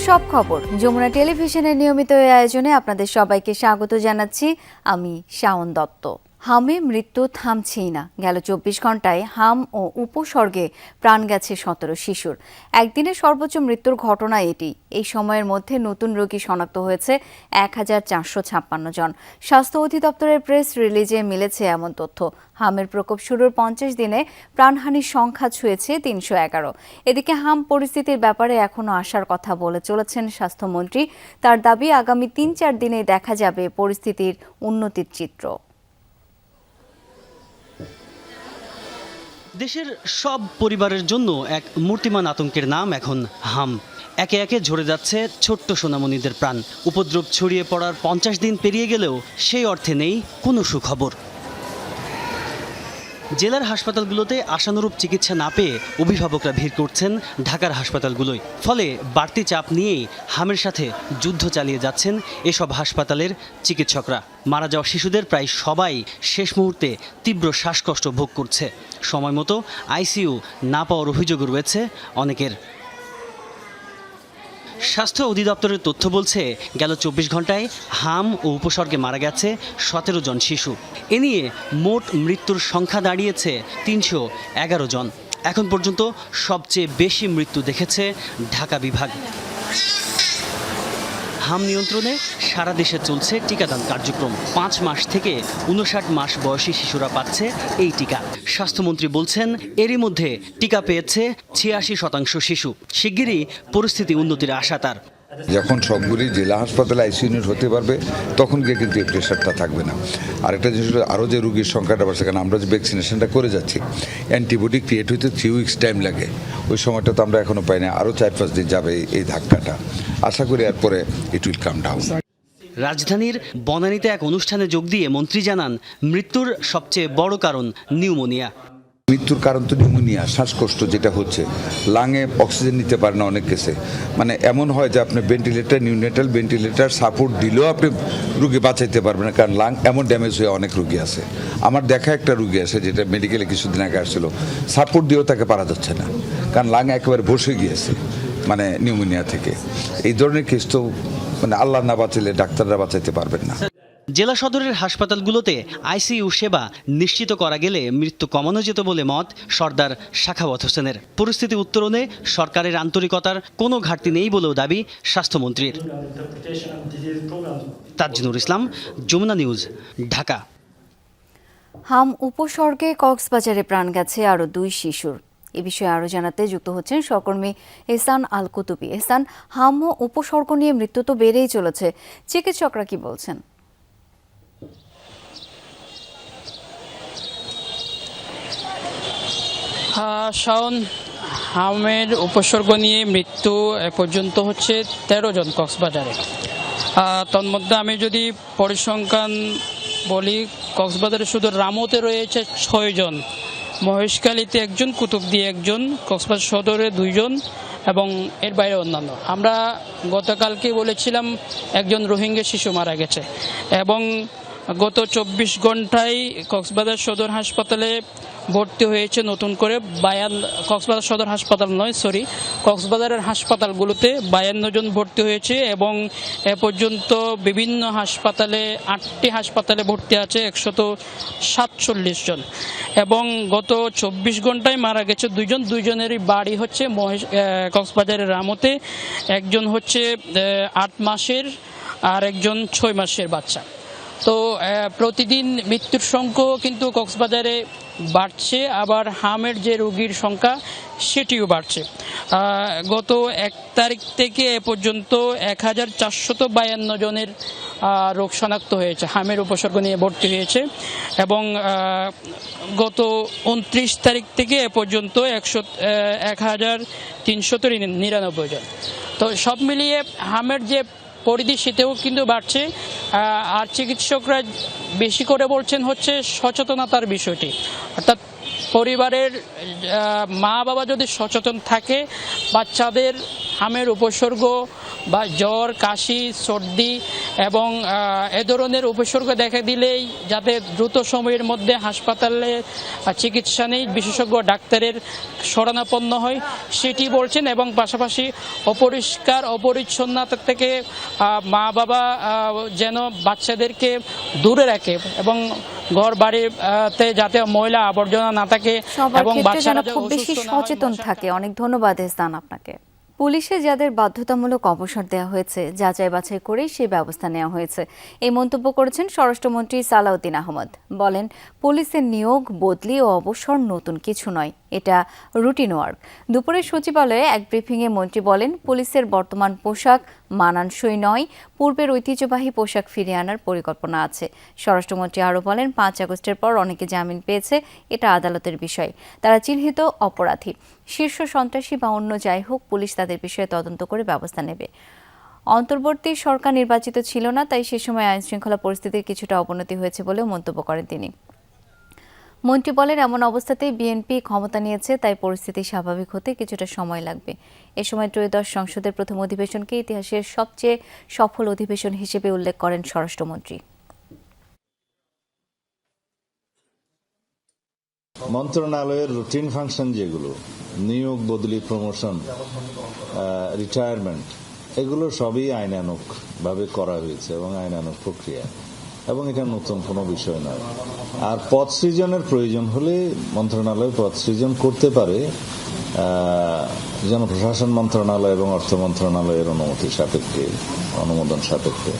সব খবর যমুনা টেলিভিশনের নিয়মিত এই আয়োজনে আপনাদের সবাইকে স্বাগত জানাচ্ছি। আমি শাওন দত্ত। হামে মৃত্যু থামছেই না। গেল 24 ঘন্টায় হাম ও উপসর্গে প্রাণ গেছে 17 শিশুর। একদিনে সর্বোচ্চ মৃত্যুর ঘটনা এটি। এই সময়ের মধ্যে নতুন রোগী শনাক্ত হয়েছে 1456 জন। স্বাস্থ্য অধিদপ্তরের প্রেস রিলিজে মিলেছে এমন তথ্য। হামের প্রকোপ শুরুর 50 দিনে প্রাণহানির সংখ্যা ছুঁয়েছে 311। এদিকে হাম পরিস্থিতির ব্যাপারে এখনও আশার কথা বলে চলেছেন স্বাস্থ্যমন্ত্রী। তার দাবি আগামী 3-4 দিনে দেখা যাবে পরিস্থিতির উন্নতির চিত্র। দেশের সব পরিবারের জন্য এক মূর্তিমান আতঙ্কের নাম এখন হাম। একে একে ঝরে যাচ্ছে ছোট্ট সোনামণিদের প্রাণ। উপদ্রব ছড়িয়ে পড়ার 50 দিন পেরিয়ে গেলেও সেই অর্থে নেই কোনো সুখবর। জেলার হাসপাতালগুলোতে আশানুরূপ চিকিৎসা না পেয়ে অভিভাবকরা ভিড় করছেন ঢাকার হাসপাতালগুলোয়। ফলে বাড়তি চাপ নিয়েই হামের সাথে যুদ্ধ চালিয়ে যাচ্ছেন এসব হাসপাতালের চিকিৎসকরা। মারা যাওয়া শিশুদের প্রায় সবাই শেষ মুহূর্তে তীব্র শ্বাসকষ্ট ভোগ করছে। সময় মতো আইসিইউ না পাওয়ার অভিযোগ রয়েছে অনেকের। স্বাস্থ্য অধিদপ্তরের তথ্য বলছে গেল 24 ঘন্টায় হাম ও উপসর্গে মারা গেছে 17 জন শিশু। এ নিয়ে মোট মৃত্যুর সংখ্যা দাঁড়িয়েছে 311 জন। এখন পর্যন্ত সবচেয়ে বেশি মৃত্যু দেখেছে ঢাকা বিভাগ। হাম নিয়ন্ত্রণে সারা দেশে চলছে টিকাদান কার্যক্রম। 5 মাস থেকে 59 মাস বয়সী শিশুরা পাচ্ছে এই টিকা। স্বাস্থ্যমন্ত্রী বলছেন এরই মধ্যে টিকা পেয়েছে 86% শিশু। শিগগিরই পরিস্থিতি উন্নতির আশা তার। যখন সবগুলি জেলা হাসপাতালে আইসিইউ ইউনিট হতে পারবে তখন গিয়ে কিন্তু এই প্রেশারটা থাকবে না। আরেকটা জিনিস হলো আরও যে রুগীর সংখ্যাটা বাড়ছে, কারণ আমরা যে ভ্যাকসিনেশনটা করে যাচ্ছি, অ্যান্টিবডি ক্রিয়েট হইতে 3 উইকস টাইম লাগে। ওই সময়টা তো আমরা এখনও পাই না। আরও 4-5 দিন যাবে এই ধাক্কাটা। আশা করি এরপরে ইট উইল কাম ডাউন। রাজধানীর বনানীতে এক অনুষ্ঠানে যোগ দিয়ে মন্ত্রী জানান মৃত্যুর সবচেয়ে বড় কারণ নিউমোনিয়া। মৃত্যুর কারণ তো নিউমোনিয়া, শ্বাসকষ্ট যেটা হচ্ছে। লাঙে অক্সিজেন নিতে পারে না অনেক কেসে। মানে এমন হয় যে আপনি ভেন্টিলেটার, নিউনেটাল ভেন্টিলেটার সাপোর্ট দিলেও আপনি রুগী বাঁচাইতে পারবেন না, কারণ লাং এমন ড্যামেজ হয়ে অনেক রুগী আছে। আমার দেখা একটা রুগী আছে যেটা মেডিকেলে কিছুদিন আগে আসছিল, সাপোর্ট দিয়েও তাকে পারা যাচ্ছে না, কারণ লাং একেবারে বসে গিয়েছে মানে নিউমোনিয়া থেকে। এই ধরনের কেস তো মানে আল্লাহ না বাঁচালে ডাক্তাররা বাঁচাইতে পারবেন না। জেলা সদরের হাসপাতালগুলোতে আইসিইউ সেবা নিশ্চিত করা গেলে মৃত্যু কমানো যেত বলে মত সর্দার সাখাওয়াত হোসেনের। পরিস্থিতি উত্তরণে সরকারের আন্তরিকতার কোনো ঘাটতি নেই বলেও দাবি স্বাস্থ্যমন্ত্রীর। তাজনুর ইসলাম, যমুনা নিউজ, ঢাকা। হাম উপসর্গে কক্সবাজারে প্রাণ গেছে আরও 2 শিশুর। এ বিষয়ে আরও জানাতে যুক্ত হচ্ছেন সহকর্মী এহসান আল কুতুবী। এহসান, হাম ও উপসর্গ নিয়ে মৃত্যু তো বেড়েই চলেছে, চিকিৎসকরা কি বলছেন? শাওন, হামের উপসর্গ নিয়ে মৃত্যু এ পর্যন্ত হচ্ছে 13 জন কক্সবাজারে। তন্মধ্যে আমি যদি পরিসংখ্যান বলি, কক্সবাজারে শুধু রামতে রয়েছে 6 জন, মহেশখালীতে 1 জন, কুতুবদিয়া 1 জন, কক্সবাজার সদরে 2 জন এবং এর বাইরে অন্যান্য। আমরা গতকালকে বলেছিলাম 1 জন রোহিঙ্গা শিশু মারা গেছে এবং গত 24 ঘন্টায় কক্সবাজার সদর হাসপাতালে ভর্তি হয়েছে নতুন করে কক্সবাজার সদর হাসপাতাল নয়, কক্সবাজারের হাসপাতালগুলোতে 52 জন ভর্তি হয়েছে এবং এ পর্যন্ত বিভিন্ন হাসপাতালে 8টি হাসপাতালে ভর্তি আছে 147 জন এবং গত 24 ঘন্টায় মারা গেছে 2 জন। 2 জনেরই বাড়ি হচ্ছে কক্সবাজারের রামতে। 1 জন হচ্ছে 8 মাসের আর 1 জন 6 মাসের বাচ্চা। তো প্রতিদিন মৃত্যুর সংখ্যাও কিন্তু কক্সবাজারে বাড়ছে, আবার হামের যে রোগীর সংখ্যা সেটিও বাড়ছে। গত 1 তারিখ থেকে এ পর্যন্ত 1452 জনের রোগ শনাক্ত হয়েছে, হামের উপসর্গ নিয়ে ভর্তি হয়েছে এবং গত 29 তারিখ থেকে এ পর্যন্ত 1399 জন। তো সব মিলিয়ে হামের যে পরিধি সেটাও কিন্তু বাড়ছে। আর চিকিৎসকরা বেশি করে বলছেন হচ্ছে সচেতনতার বিষয়টি, অর্থাৎ পরিবারের মা বাবা যদি সচেতন থাকে, বাচ্চাদের হামের উপসর্গ বা জ্বর, কাশি, সর্দি এবং এ ধরনের উপসর্গ দেখা দিলেই যাতে দ্রুত সময়ের মধ্যে হাসপাতালে চিকিৎসা নেই, বিশেষজ্ঞ ডাক্তারের শরণাপন্ন হয় সেটি বলছেন। এবং পাশাপাশি অপরিষ্কার অপরিচ্ছন্নতা থেকে মা বাবা যেন বাচ্চাদেরকে দূরে রাখে এবং ঘর বাড়িতে যাতে ময়লা আবর্জনা না থাকে সবার এবং ক্ষেত্রে যেন বাচ্চারা খুব বেশি সচেতন থাকে। অনেক ধন্যবাদ এহসান আপনাকে। পুলিশে যাদের বাধ্যতামূলক অবসর দেওয়া হয়েছে যাচাই বাছাই করেই সেই ব্যবস্থা নেওয়া হয়েছে, এই মন্তব্য করেছেন স্বরাষ্ট্রমন্ত্রী সালাউদ্দিন আহমদ। বলেন, পুলিশের নিয়োগ, বদলি ও অবসর নতুন কিছু নয়, এটা রুটিন ওয়ার্ক। দুপুরে সচিবালয়ে এক ব্রিফিংয়ে মন্ত্রী বলেন, পুলিশের বর্তমান পোশাক মানানসই নয়, পূর্বের ঐতিহ্যবাহী পোশাক ফিরিয়ে আনার পরিকল্পনা আছে। স্বরাষ্ট্রমন্ত্রী আরও বলেন, 5 আগস্টের পর অনেকে জামিন পেয়েছে, এটা আদালতের বিষয়, তারা চিহ্নিত অপরাধী, শীর্ষ সন্ত্রাসী বা অন্য যাই হোক, পুলিশ তাদের বিষয়ে তদন্ত করে ব্যবস্থা নেবে। অন্তর্বর্তী সরকার নির্বাচিত ছিল না, তাই সে সময় আইনশৃঙ্খলা পরিস্থিতির কিছুটা অবনতি হয়েছে বলেও মন্তব্য করেন তিনি। মন্ত্রী বলেন, এমন অবস্থাতেই বিএনপি ক্ষমতা নিয়েছে, তাই পরিস্থিতি স্বাভাবিক হতে কিছুটা সময় লাগবে। এ সময় ত্রয়োদশ সংসদের প্রথম অধিবেশনকে ইতিহাসের সবচেয়ে সফল অধিবেশন হিসেবে উল্লেখ করেন স্বরাষ্ট্রমন্ত্রী। মন্ত্রণালয়ের রুটিন ফাংশন যেগুলো, নিয়োগ, বদলি, প্রমোশন, রিটায়ারমেন্ট, এগুলো সবই আইনানুগ ভাবে করা হয়েছে এবং আইনানুগ প্রক্রিয়া, এবং এটা নতুন কোনো বিষয় নয়। আর পদ সৃজনের প্রয়োজন হলে মন্ত্রণালয় পদ সৃজন করতে পারে জনপ্রশাসন মন্ত্রণালয় এবং অর্থ মন্ত্রণালয়ের অনুমতি সাপেক্ষে, অনুমোদন সাপেক্ষে।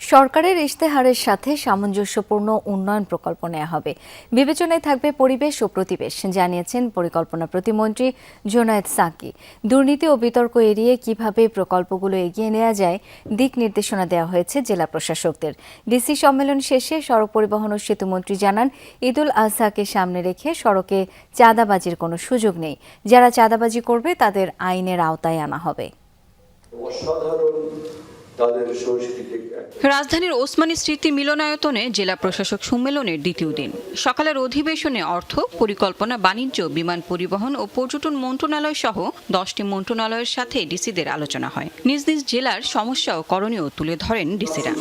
সরকারের ইশতেহারের সাথে সামঞ্জস্যপূর্ণ উন্নয়ন প্রকল্প নেওয়া হবে, বিবেচনায় থাকবে পরিবেশ ও প্রতিবেশ, জানিয়েছেন পরিকল্পনা প্রতিমন্ত্রী জোনায়েদ সাকি। দুর্নীতি ও বিতর্ক এড়িয়ে কিভাবে প্রকল্পগুলো এগিয়ে নেওয়া যায় দিক নির্দেশনা দেওয়া হয়েছে জেলা প্রশাসকদের। ডিসি সম্মেলন শেষে সড়ক পরিবহন ও সেতুমন্ত্রী জানান, ঈদুল আজহাকে সামনে রেখে সড়কে চাঁদাবাজির কোনো সুযোগ নেই, যারা চাঁদাবাজি করবে তাদের আইনের আওতায় আনা হবে। রাজধানীর ওসমানী স্মৃতি মিলনায়তনে জেলা প্রশাসক সম্মেলনের দ্বিতীয় দিন সকালের অধিবেশনে অর্থ, পরিকল্পনা, বাণিজ্য, বিমান পরিবহন ও পর্যটন মন্ত্রণালয় সহ 10টি মন্ত্রণালয়ের সাথে ডিসিদের আলোচনা হয়। নিজ নিজ জেলার সমস্যা ও করণীয় তুলে ধরেন ডিসিরা।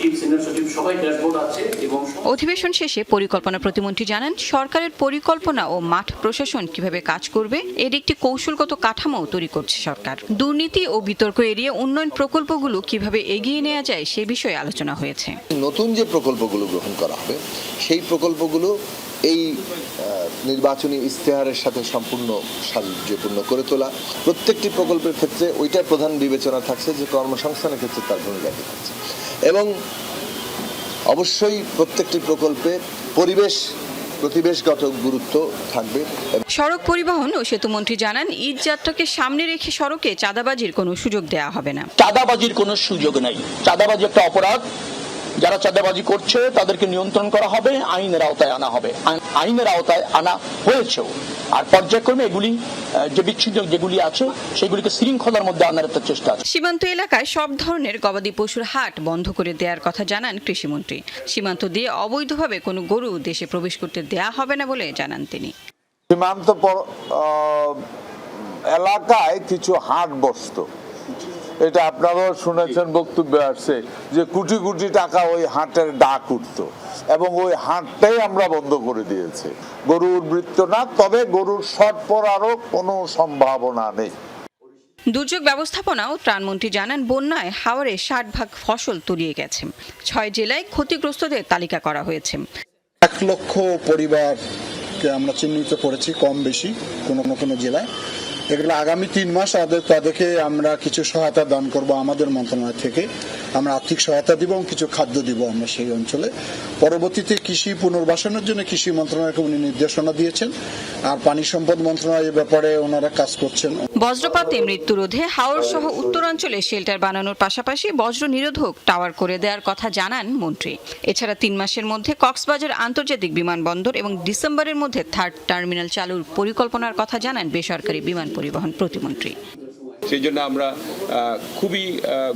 অধিবেশন শেষে পরিকল্পনা প্রতিমন্ত্রী জানান, সরকারের পরিকল্পনা ও মাঠ প্রশাসন কিভাবে কাজ করবে এর একটি কৌশলগত কাঠামো তৈরি করছে সরকার। দুর্নীতি ও বিতর্ক এড়িয়ে উন্নয়ন প্রকল্পগুলো কিভাবে এগিয়ে নেওয়া যায় সে বিষয়ে আলোচনা হয়েছে। নতুন যে প্রকল্পগুলো গ্রহণ করা হবে সেই প্রকল্পগুলো এই নির্বাচনী ইশতেহারের সাথে সম্পূর্ণ সামঞ্জস্যপূর্ণ করে তোলা। প্রত্যেকটি প্রকল্পের ক্ষেত্রে ওইটার প্রধান বিবেচনা থাকছে যে কর্মসংস্থানের ক্ষেত্রে তার ভূমিকা থাকছে, এবং অবশ্যই প্রত্যেকটি প্রকল্পে পরিবেশগত গুরুত্ব থাকবে। সড়ক পরিবহন ও সেতুমন্ত্রী জানান, ঈদ যাত্রাকে সামনে রেখে সড়কে চাঁদাবাজির কোনো সুযোগ দেওয়া হবে না। চাঁদাবাজির কোনো সুযোগ নেই। চাঁদাবাজি একটা অপরাধ, যারা চাঁদাবাজি করছে তাদেরকে নিয়ন্ত্রণ করা হবে, আইনের আওতায় আনা হবে। আইনের আওতায় আনা হয়েছেও, আর পর্যায়ক্রমে এগুলি যে বিচ্ছিন্ন যেগুলি আছে সেগুলিকে শৃঙ্খলার মধ্যে আনার একটা চেষ্টা আছে। সীমান্ত এলাকায় সব ধরনের গবাদি পশুর হাট বন্ধ করে দেওয়ার কথা জানান কৃষিমন্ত্রী। সীমান্ত দিয়ে অবৈধভাবে কোনো গরু দেশে প্রবেশ করতে দেয়া হবে না বলে জানান তিনি। সীমান্ত এলাকায় কিছু হাট বসত, এটা আপনারাও শুনেছেন, বক্তব্যে আসছে যে কোটি কোটি টাকা ওই হাটের ডাক উঠত, এবং ওই হাটটাই আমরা বন্ধ করে দিয়েছি। গরু উদ্বৃত্ত না, তবে গরুর শর্ট পড়ারও কোনো সম্ভাবনা নেই। দুর্যোগ ব্যবস্থাপনা ও ত্রাণমন্ত্রী জানান, বন্যায় হাওরে 60% ফসল তলিয়ে গেছে। 6 জেলায় ক্ষতিগ্রস্তদের তালিকা করা হয়েছে। 1 লক্ষ পরিবারকে আমরা চিহ্নিত করেছি, কম বেশি কোনো জেলায়। এগুলো আগামী 3 মাস তাদেরকে আমরা কিছু সহায়তা দান করব আমাদের মন্ত্রণালয় থেকে। আমরা আর্থিক সহায়তা দিব এবং কিছু খাদ্য দিব আমরা সেই অঞ্চলে। পরবর্তীতে কৃষি পুনর্বাসনের জন্য কৃষি মন্ত্রণালয়কে উনি নির্দেশনা দিয়েছেন, আর পানি সম্পদ মন্ত্রণালয় এ ব্যাপারে ওনারা কাজ করছেন। বজ্রপাতে মৃত্যু রোধে হাওর সহ উত্তরাঞ্চলে শেল্টার বানানোর পাশাপাশি বজ্র নিরোধক টাওয়ার করে দেওয়ার কথা জানান মন্ত্রী। এছাড়া 3 মাসের মধ্যে কক্সবাজার আন্তর্জাতিক বিমানবন্দর এবং ডিসেম্বরের মধ্যে 3rd টার্মিনাল চালুর পরিকল্পনার কথা জানান বেসরকারি বিমান পরিবহন প্রতিমন্ত্রী। সেই জন্য আমরা খুবই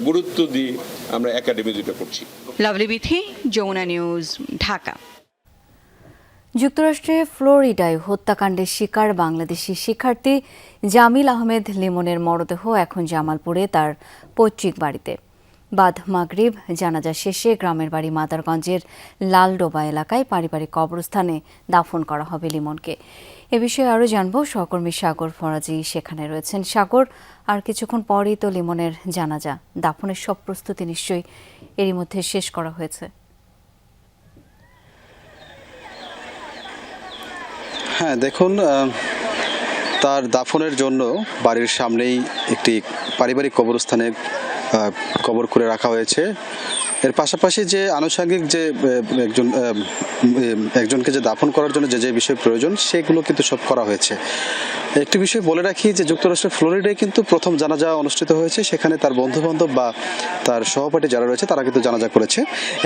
গুরুত্ব দিয়ে আমরা একাডেমি যেটা করছি। Lovely Bithi, Jamuna News, Dhaka. যুক্তরাষ্ট্রের ফ্লোরিডায় হত্যাকাণ্ডের শিকার বাংলাদেশি শিক্ষার্থী জামিল আহমেদ লিমনের মরদেহ এখন জামালপুরে তার পৈতৃক বাড়িতে। বাদ মাগরিব জানাজা শেষে গ্রামের বাড়ি মাদারগঞ্জের লালডোবা এলাকায় পারিবারিক কবরস্থানে দাফন করা হবে লিমনকে। এ বিষয়ে আরও জানবো, সহকর্মী সাগর ফরাজি সেখানে রয়েছেন। সাগর, আর কিছুক্ষণ পরই তো লিমনের জানাজা, দাফনের সব প্রস্তুতি নিশ্চয়ই এরই মধ্যে শেষ করা হয়েছে। হ্যাঁ, দেখুন, তার দাফনের জন্য বাড়ির সামনেই একটি পারিবারিক কবরস্থানে কবর করে রাখা হয়েছে। এর পাশাপাশি যে আনুষঙ্গিক যে একজনকে যে দাফন করার জন্য যে বিষয় প্রয়োজন সেগুলো কিন্তু সব করা হয়েছে। একটি বিষয় বলে রাখি যে যুক্তরাষ্ট্রের ফ্লোরিডায় কিন্তু প্রথম জানাজা অনুষ্ঠিত হয়েছে, সেখানে তার বন্ধুবান্ধব বা তার সহপাঠী যারা রয়েছে তারা কিন্তু জানাজা করেছে।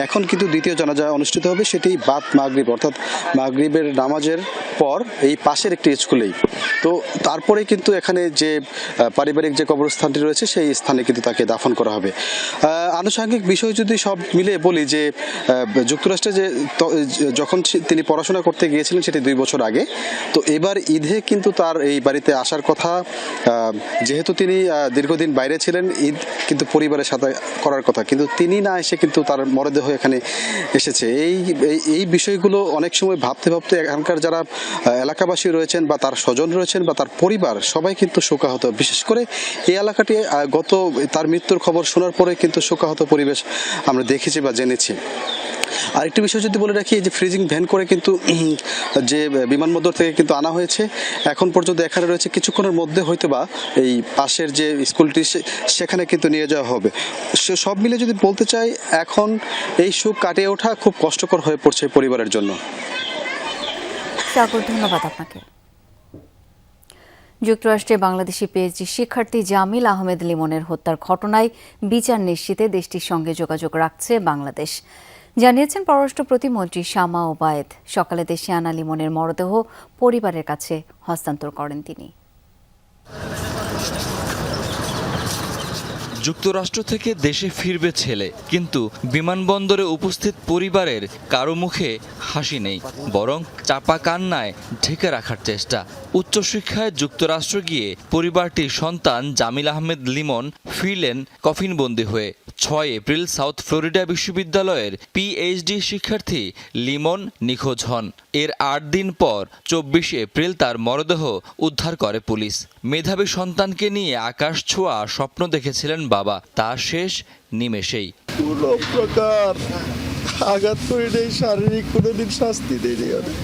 এখন কিন্তু দ্বিতীয় জানাজা অনুষ্ঠিত হবে, সেটি বাদ মাগরিব অর্থাৎ মাগরিবের নামাজের পর এই পাশের একটি স্কুলেই। তো তারপরে কিন্তু এখানে যে পারিবারিক যে কবরস্থানটি রয়েছে সেই স্থানে কিন্তু তাকে দাফন করা হবে। আনুষঙ্গিক বিষয় যদি সব মিলে বলি যে যুক্তরাষ্ট্রে যে যখন তিনি পড়াশোনা করতে গিয়েছিলেন সেটি 2 বছর আগে, তো এবার ঈদে কিন্তু তার এই বাড়িতে আসার কথা। যেহেতু তিনি দীর্ঘদিন বাইরে ছিলেন, ঈদ কিন্তু পরিবারের সাথে করার কথা, কিন্তু তিনি না এসে কিন্তু তার মরদেহ এখানে এসেছে। এই বিষয়গুলো অনেক সময় ভাবতে ভাবতে এখানকার যারা এলাকাবাসী রয়েছেন বা তার স্বজন রয়েছেন বা তার পরিবার সবাই কিন্তু শোকাহত। বিশেষ করে এই এলাকাটি তার মৃত্যুর খবর শোনার পরে কিন্তু শোকাহত পরিবেশ আমরা দেখেছি বা জেনেছি। আরেকটি বিষয় যদি বলে রাখি, যে ফ্রিজিং ভ্যান করে কিন্তু যে বিমানবন্দর থেকে কিন্তু আনা হয়েছে, এখন পর্যন্ত এখানে রয়েছে, কিছুক্ষণের মধ্যে হয়তো বা এই পাশের যে স্কুলটি সেখানে কিন্তু নিয়ে যাওয়া হবে। সব মিলে যদি বলতে চাই, এখন এই শোক কাটিয়ে ওঠা খুব কষ্টকর হয়ে পড়ছে পরিবারের জন্য। সাগর, ধন্যবাদ আপনাকে। যুক্তরাষ্ট্রে বাংলাদেশি পিএইচডি শিক্ষার্থী জামিল আহমেদ লিমনের হত্যার ঘটনায় বিচার নিশ্চিতে দেশটির সঙ্গে যোগাযোগ রাখছে বাংলাদেশ, জানিয়েছেন পররাষ্ট্র প্রতিমন্ত্রী শামা ওবায়েদ। সকালে দেশে আনা লিমনের মরদেহ পরিবারের কাছে হস্তান্তর করেন তিনি। যুক্তরাষ্ট্র থেকে দেশে ফিরবে ছেলে, কিন্তু বিমানবন্দরে উপস্থিত পরিবারের কারো মুখে হাসি নেই, বরং চাপা কান্নায় ঢেকে রাখার চেষ্টা। উচ্চশিক্ষায় যুক্তরাষ্ট্র গিয়ে পরিবারটির সন্তান জামিল আহমেদ লিমন ফিরলেন কফিনবন্দি হয়ে। 6 এপ্রিল সাউথ ফ্লোরিডা বিশ্ববিদ্যালয়ের পিএইচডি শিক্ষার্থী লিমন নিখোঁজ হন। এর 8 দিন পর 24 এপ্রিল তার মরদেহ উদ্ধার করে পুলিশ। মেধাবী সন্তানকে নিয়ে আকাশ ছোঁয়া স্বপ্ন দেখেছিলেন বাবা, তা শেষ নিমেষেই। কোনো প্রকার আঘাত করে নেই, শারীরিক কোনোদিন শাস্তি দেয়নি।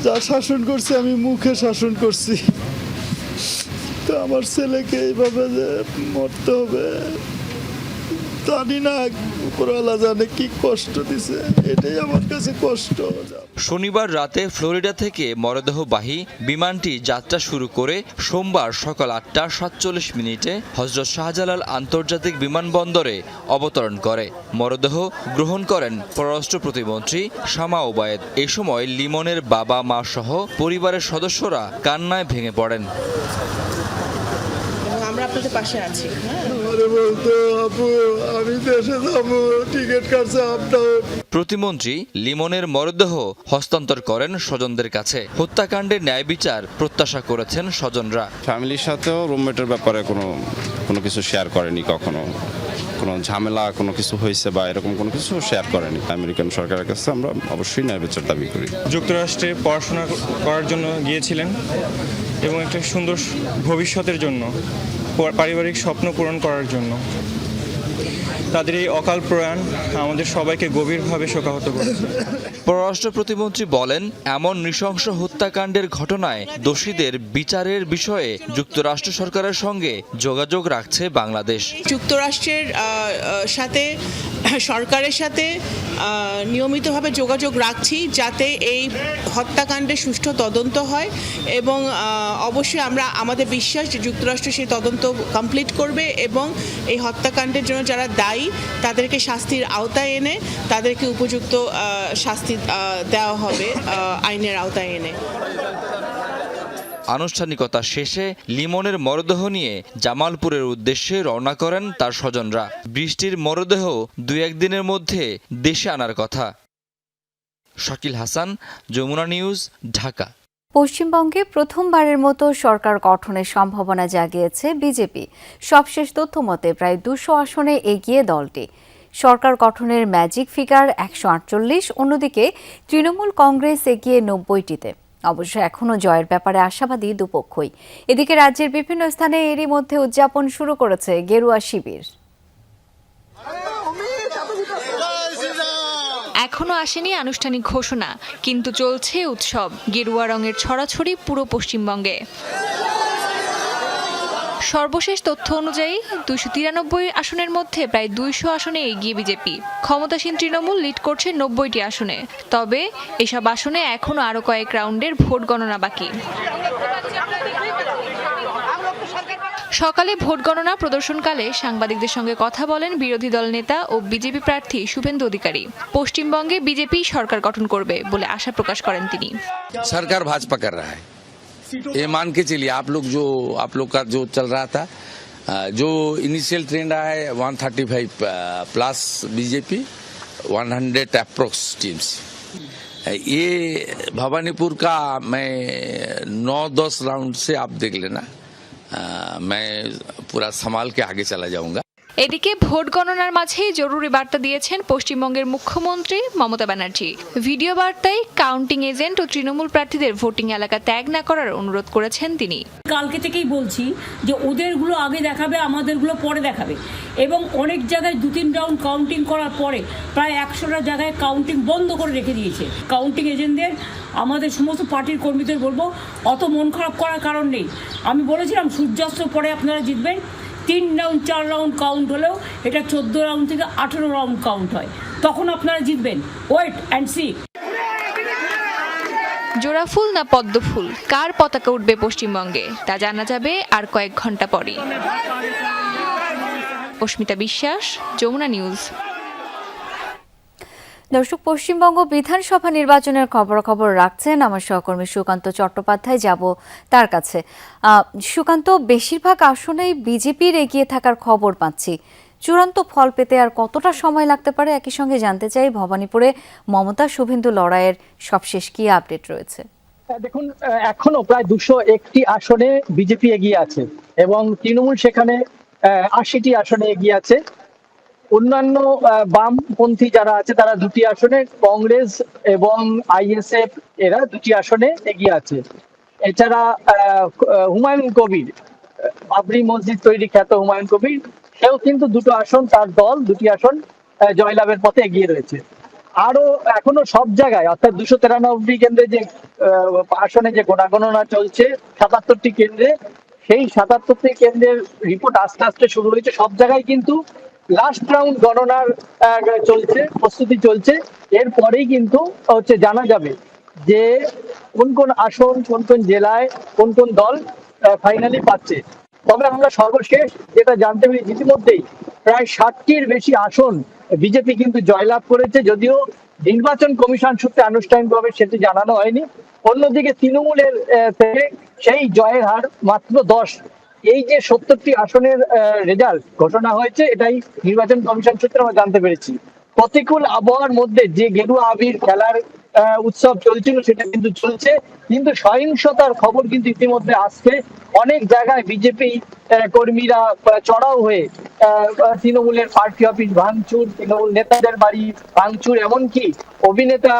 যা শাসন করছে আমি মুখে শাসন করছি, তো আমার ছেলেকে এইভাবে যে মরতে হবে জানি না, উপরওয়ালা জানে কি কষ্ট দিছে, এটাই আমার কাছে কষ্ট। শনিবার রাতে ফ্লোরিডা থেকে মরদেহবাহী বিমানটি যাত্রা শুরু করে সোমবার সকাল 8:47 হযরত শাহজালাল আন্তর্জাতিক বিমানবন্দরে অবতরণ করে। মরদেহ গ্রহণ করেন পররাষ্ট্র প্রতিমন্ত্রী শামা ওবায়েদ। এ সময় লিমনের বাবা মা সহ পরিবারের সদস্যরা কান্নায় ভেঙে পড়েন। আমরা আপনাদের পাশে আছি। প্রতিমন্ত্রী লিমনের মরদেহ হস্তান্তর করেন স্বজনদের কাছে। হত্যাকাণ্ডের ন্যায় বিচার প্রত্যাশা করেছেন স্বজনরা। ফ্যামিলির সাথেও রুমমেটের ব্যাপারে কোনো কিছু শেয়ার করেনি, কখনো কোনো ঝামেলা কোনো কিছু হয়েছে বা এরকম কোনো কিছু শেয়ার করেনি। আমেরিকান সরকারের কাছে আমরা অবশ্যই ন্যায় বিচার দাবি করি। যুক্তরাষ্ট্রে পড়াশোনা করার জন্য গিয়েছিলেন এবং একটা সুন্দর ভবিষ্যতের জন্য, পারিবারিক স্বপ্ন পূরণ করার জন্য। তাদের এই অকাল প্রয়াণ আমাদের সবাইকে গভীরভাবে শোকাহত করেছে। পররাষ্ট্র প্রতিমন্ত্রী বলেন, এমন নৃশংস হত্যাকাণ্ডের ঘটনায় দোষীদের বিচারের বিষয়ে যুক্তরাষ্ট্র সরকারের সঙ্গে যোগাযোগ রাখছে বাংলাদেশ। যুক্তরাষ্ট্রের সাথে সরকারের সাথে নিয়মিতভাবে যোগাযোগ রাখছি যাতে এই হত্যাকাণ্ডের সুষ্ঠু তদন্ত হয়, এবং অবশ্যই আমাদের বিশ্বাস যে যুক্তরাষ্ট্র সেই তদন্ত কমপ্লিট করবে এবং এই হত্যাকাণ্ডের জন্য যারা দায়ী তাদেরকে শাস্তির আওতায় এনে তাদেরকে উপযুক্ত শাস্তি দেওয়া হবে আইনের আওতায় এনে। আনুষ্ঠানিকতা শেষে লিমনের মরদেহ নিয়ে জামালপুরের উদ্দেশ্যে রওনা করেন তার স্বজনরা। বৃষ্টির মরদেহ 2-1 দিনের মধ্যে দেশে আনার কথা। শাকিল হাসান, যমুনা নিউজ, ঢাকা। পশ্চিমবঙ্গে প্রথমবারের মতো সরকার গঠনের সম্ভাবনা জাগিয়েছে বিজেপি। সবশেষ তথ্য মতে প্রায় 200 আসনে এগিয়ে দলটি। সরকার গঠনের ম্যাজিক ফিগার 148, অন্যদিকে তৃণমূল কংগ্রেস এগিয়ে 90টিতে। অবশ্য এখনও জয়ের ব্যাপারে আশাবাদী দুপক্ষই। এদিকে রাজ্যের বিভিন্ন স্থানে এরই মধ্যে উদযাপন শুরু করেছে গেরুয়া শিবির। এখনো আসেনি আনুষ্ঠানিক ঘোষণা, কিন্তু চলছে উৎসব। গেরুয়া রঙের ছড়াছড়ি পুরো পশ্চিমবঙ্গে। সর্বশেষ তথ্য অনুযায়ী 293 আসনের মধ্যে প্রায় 200 আসনে এগিয়ে বিজেপি। ক্ষমতাসীন তৃণমূল লিড করছে 90টি আসনে। তবে এসব আসনে এখনো আরো কয়েক রাউন্ডের ভোট গণনা বাকি। সকালে ভোট গণনা প্রদর্শনকালে সাংবাদিকদের সঙ্গে কথা বলেন বিরোধী দল নেতা ও বিজেপি প্রার্থী শুভেন্দু অধিকারী। পশ্চিমবঙ্গে বিজেপি সরকার গঠন করবে বলে আশা প্রকাশ করেন তিনি। সরকার ভাজপা कर रहा है, ये मान के चलिए। आप लोग का जो चल रहा था, जो इनिशियल ट्रेंड रहा है 135 प्लस बीजेपी, 100 अप्रोक्स टीम्स। ये भवानीपुर का मैं 9-10 राउंड से आप देख लेना, मैं पूरा संभाल के आगे चला जाऊंगा। এদিকে ভোট গণনার মাঝেই জরুরি বার্তা দিয়েছেন পশ্চিমবঙ্গের মুখ্যমন্ত্রী মমতা ব্যানার্জি। ভিডিও বার্তায় কাউন্টিং এজেন্ট ও তৃণমূল প্রার্থীদের ভোটিং এলাকা ত্যাগ না করার অনুরোধ করেছেন তিনি। কালকে থেকেই বলছি যে ওদেরগুলো আগে দেখাবে, আমাদেরগুলো পরে দেখাবে। এবং অনেক জায়গায় 2-3 রাউন্ড কাউন্টিং করার পরে প্রায় 100টা জায়গায় কাউন্টিং বন্ধ করে রেখে দিয়েছে। কাউন্টিং এজেন্টদের, আমাদের সমস্ত পার্টির কর্মীদের বলবো অত মন খারাপ করার কারণ নেই। আমি বলেছিলাম সূর্যাস্তের পরে আপনারা জিতবেন। 3 রাউন্ড 4 রাউন্ড কাউন্ট হলেও এটা 14 রাউন্ড থেকে 18 রাউন্ড কাউন্ট হয়, তখন আপনারা জিতবেন। Wait and see. জোড়া ফুল না পদ্ম ফুল, কার পতাকা উঠবে পশ্চিমবঙ্গে তা জানা যাবে আর কয়েক ঘন্টা পরেই। অস্মিতা বিশ্বাস, যমুনা নিউজ। দর্শক, পশ্চিমবঙ্গ বিধানসভা নির্বাচনের খবরাখবর রাখছেন আমার সহকর্মী সুকান্ত চট্টোপাধ্যায়। যাব তার কাছে। সুকান্ত, বেশিরভাগ আসনেই বিজেপির এগিয়ে থাকার খবর পাচ্ছি। চূড়ান্ত ফল পেতে আর কতটা সময় লাগতে পারে? একই সঙ্গে জানতে চাই ভবানীপুরে মমতা শুভেন্দু লড়াইয়ের সবশেষ কি আপডেট রয়েছে। দেখুন, এখনো প্রায় 201টি আসনে বিজেপি এগিয়ে আছে এবং তৃণমূল সেখানে 80টি আসনে এগিয়ে আছে। অন্যান্য বামপন্থী যারা আছে তারা 2টি আসনে, কংগ্রেস এবং আইএসএফ এরা 2টি আসনে এগিয়ে আছে। এছাড়া হুমায়ুন কবির, বাবরি মসজিদ তৈরি খ্যাত হুমায়ুন কবির, সেও কিন্তু 2টো আসন, তার দল 2টি আসন জয়লাভের পথে এগিয়ে রয়েছে। আরো এখনো সব জায়গায় অর্থাৎ 293টি কেন্দ্রে যে আসনে যে গণনা চলছে 77টি কেন্দ্রে, সেই 77টি কেন্দ্রের রিপোর্ট আস্তে আস্তে শুরু হয়েছে। সব জায়গায় কিন্তু লাস্ট রাউন্ড গণনার চলছে, প্রস্তুতি চলছে। এরপরেই কিন্তু জানা যাবে যে কোন কোন আসন, কোন কোন জেলায় কোন কোন দল ফাইনালি পাচ্ছে। তবে আমরা সর্বশেষ যেটা জানতে পেরেছি, ইতিমধ্যেই প্রায় 60টির বেশি আসন বিজেপি কিন্তু জয়লাভ করেছে, যদিও নির্বাচন কমিশন সূত্রে আনুষ্ঠানিকভাবে সেটি জানানো হয়নি। অন্যদিকে তৃণমূলের থেকে সেই জয়ের হার মাত্র 10। এই যে 70টি আসনের রেজাল্ট ঘোষণা হয়েছে, এটাই নির্বাচন কমিশন সূত্রে আমরা জানতে পেরেছি। প্রতিকূল আবহাওয়ার মধ্যে যে গেরুয়া আবির খেলার উৎসব চলছিল সেটা কিন্তু চলছে, কিন্তু সহিংসতার খবর কিন্তু ইতিমধ্যে আসছে। অনেক জায়গায় বিজেপি কর্মীরা চড়াও হয়ে তৃণমূলের পার্টি অফিস ভাঙচুর, তৃণমূল নেতাদের বাড়ি ভাঙচুর, এমনকি অভিনেতা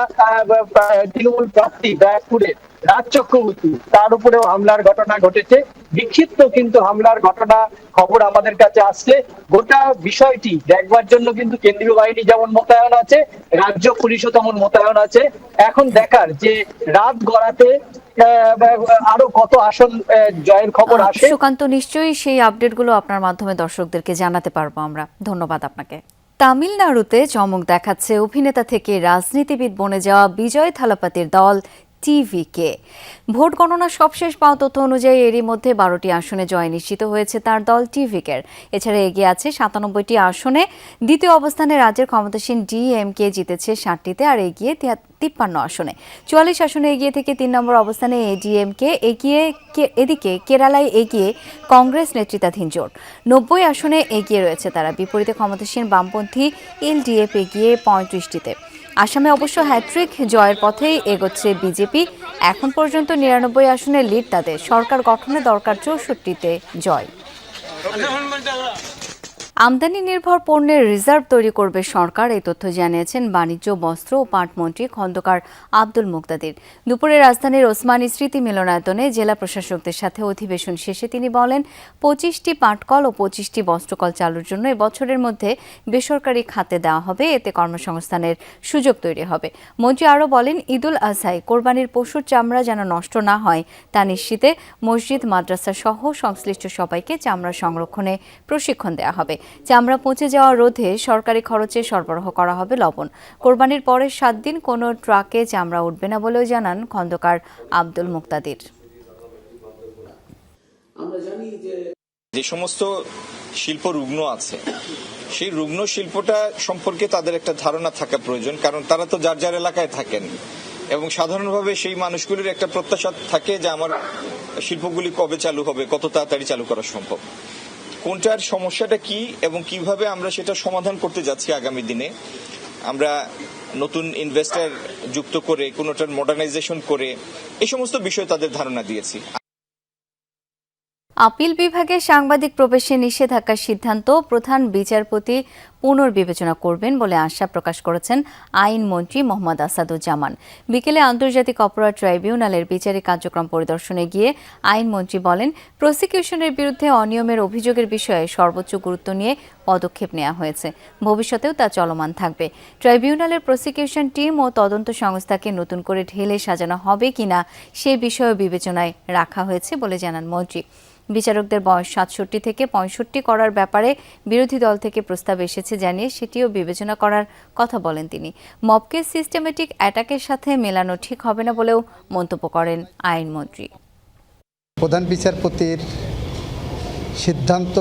তৃণমূল প্রার্থী ব্যারাকপুরে রাজ চক্রবর্তী, তার উপরেও হামলার ঘটনা ঘটেছে। বিক্ষিপ্ত কিন্তু হামলার ঘটনা খবর আমাদের কাছে আসছে। গোটা বিষয়টি দেখবার জন্য কিন্তু কেন্দ্রীয় বাহিনী যেমন মোতায়েন আছে, রাজ্য পুলিশও তেমন মোতায়েন আছে। এখন দেখার যে রাত গড়াতে আরো কত আসন জয়ের খবর আসে। সুকান্ত, নিশ্চয়ই সেই আপডেটগুলো আপনার মাধ্যমে দর্শকদেরকে জানাতে পারবো আমরা। ধন্যবাদ আপনাকে। তামিলনাড়ুতে চমক দেখাচ্ছে অভিনেতা থেকে রাজনীতিবিদ বনে যাওয়া বিজয় থালাপাতির দল টিভিকে। ভোট গণনার সবশেষ পাওয়া তথ্য অনুযায়ী এরই মধ্যে 12টি আসনে জয় নিশ্চিত হয়েছে তার দল টিভিকের। এছাড়া এগিয়ে আছে 97টি আসনে। দ্বিতীয় অবস্থানে রাজ্যের ক্ষমতাসীন ডিএমকে জিতেছে 60টিতে আর এগিয়ে 53 আসনে। 44 আসনে এগিয়ে থেকে 3 নম্বর অবস্থানে এডিএমকে এগিয়ে। এদিকে কেরালায় এগিয়ে কংগ্রেস নেতৃত্বাধীন জোট, 90 আসনে এগিয়ে রয়েছে তারা। বিপরীতে ক্ষমতাসীন বামপন্থী এলডিএফ এগিয়ে 35টিতে। আসামে অবশ্য হ্যাট্রিক জয়ের পথেই এগোচ্ছে বিজেপি। এখন পর্যন্ত ৯৯ আসনের লিড তাদের। সরকার গঠনে দরকার ৬৪তে জয়। আমদানি নির্ভর পণ্যের রিজার্ভ তৈরি করবে সরকার, এই তথ্য জানিয়েছেন বাণিজ্য, বস্ত্র ও পাট মন্ত্রী খন্দকার আব্দুল মুকতাদির। দুপুরে রাজধানীর ওসমানী স্মৃতি মিলনায়তনে জেলা প্রশাসকদের সাথে অধিবেশন শেষে তিনি বলেন, ২৫টি পাটকল ও ২৫টি বস্ত্রকল চালুর জন্য এবছরের মধ্যে বেসরকারি খাতে দেওয়া হবে, এতে কর্মসংস্থানের সুযোগ তৈরি হবে। মন্ত্রী আরও বলেন, ঈদুল আজহায় কোরবানির পশুর চামড়া যেন নষ্ট না হয় তা নিশ্চিতে মসজিদ, মাদ্রাসা সহ সংশ্লিষ্ট সবাইকে চামড়া সংরক্ষণে প্রশিক্ষণ দেওয়া হবে। চামড়া পচে যাওয়া রোধে সরকারি খরচে সরবরাহ করা হবে লবণ। কোরবানির পরের 7 দিন কোনো ট্রাকে চামড়া উঠবে না বলেও জানান খন্দকার আব্দুল মুকতাদির। যে সমস্ত শিল্প রুগ্ন আছে সেই রুগ্ন শিল্পটা সম্পর্কে তাদের একটা ধারণা থাকা প্রয়োজন, কারণ তারা তো যার যার এলাকায় থাকেন এবং সাধারণভাবে সেই মানুষগুলির একটা প্রত্যাশা থাকে যে আমার শিল্পগুলি কবে চালু হবে, কত তাড়াতাড়ি চালু করা সম্ভব, কোনটার সমস্যাটা কি এবং কিভাবে আমরা সেটা সমাধান করতে যাচ্ছি আগামী দিনে। আমরা নতুন ইনভেস্টর যুক্ত করে কোনোটার মডার্নাইজেশন করে এই সমস্ত বিষয়ে তাদের ধারণা দিয়েছি। আপিল বিভাগে সাংবাদিক প্রবেশে নিষেধাজ্ঞার সিদ্ধান্ত প্রধান বিচারপতি পুনর্বিবেচনা করবেন বলে আশা প্রকাশ করেছেন আইনমন্ত্রী মোহাম্মদ আসাদুজ্জামান। বিকেলে আন্তর্জাতিক অপরাধ ট্রাইব্যুনালের বিচারিক কার্যক্রম পরিদর্শনে গিয়ে আইনমন্ত্রী বলেন, প্রসিকিউশনের বিরুদ্ধে অনিয়মের অভিযোগের বিষয়ে সর্বোচ্চ গুরুত্ব নিয়ে পদক্ষেপ নেওয়া হয়েছে, ভবিষ্যতেও তা চলমান থাকবে। ট্রাইব্যুনালের প্রসিকিউশন টিম ও তদন্ত সংস্থাকে নতুন করে ঢেলে সাজানো হবে কিনা সে বিষয়ে বিবেচনায় রাখা হয়েছে বলে জানান মন্ত্রী। বিচারকদের বয়স ৬৭ থেকে ৬৫ করার ব্যাপারে বিরোধী দল থেকে প্রস্তাব এসেছে জানিয়ে সেটিও বিবেচনা করার কথা বলেন তিনি। মবকে সিস্টেমেটিক অ্যাটাকের সাথে মেলানো ঠিক হবে না বলেও মন্তব্য করেন আইনমন্ত্রী। প্রধান বিচারপতির সিদ্ধান্ত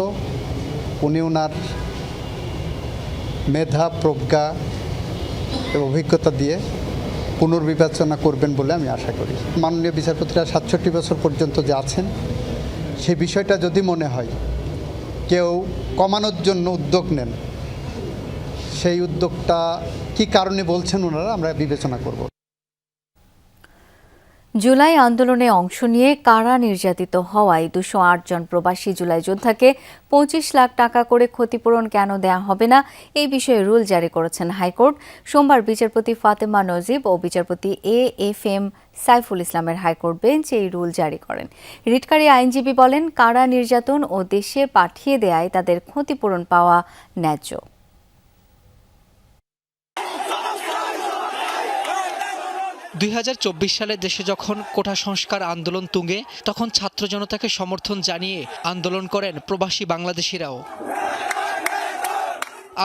উনি ওনার মেধা, প্রজ্ঞা এবং অভিজ্ঞতা দিয়ে পুনর্বিবেচনা করবেন বলে আমি আশা করি। মাননীয় বিচারপতিরা ৬৭ বছর পর্যন্ত যে আছেন, সেই বিষয়টা যদি মনে হয় কেউ কমানোর জন্য উদ্যোগ নেন, সেই উদ্যোগটা কি কারণে বলছেন ওনারা, আমরা বিবেচনা করব। জুলাই আন্দোলনে অংশ নিয়ে কারা নির্যাতিত হওয়ায় ২০৮ জন প্রবাসী জুলাই যোদ্ধাকে ২৫ লাখ টাকা করে ক্ষতিপূরণ কেন দেয়া হবে না, এই বিষয়ে রুল জারি করেছেন হাইকোর্ট। সোমবার বিচারপতি ফাতেমা নজিব ও বিচারপতি এ.এফ.এম. সাইফুল ইসলামের হাইকোর্ট বেঞ্চ এই রুল জারি করেন। রিটকারী আইনজীবী বলেন, কারা নির্যাতন ও দেশে পাঠিয়ে দেয়ায় তাদের ক্ষতিপূরণ পাওয়া ন্যায্য। ২০২৪ সালে দেশে যখন কোটা সংস্কার আন্দোলন তুঙ্গে, তখন ছাত্র জনতাকে সমর্থন জানিয়ে আন্দোলন করেন প্রবাসী বাংলাদেশিরাও।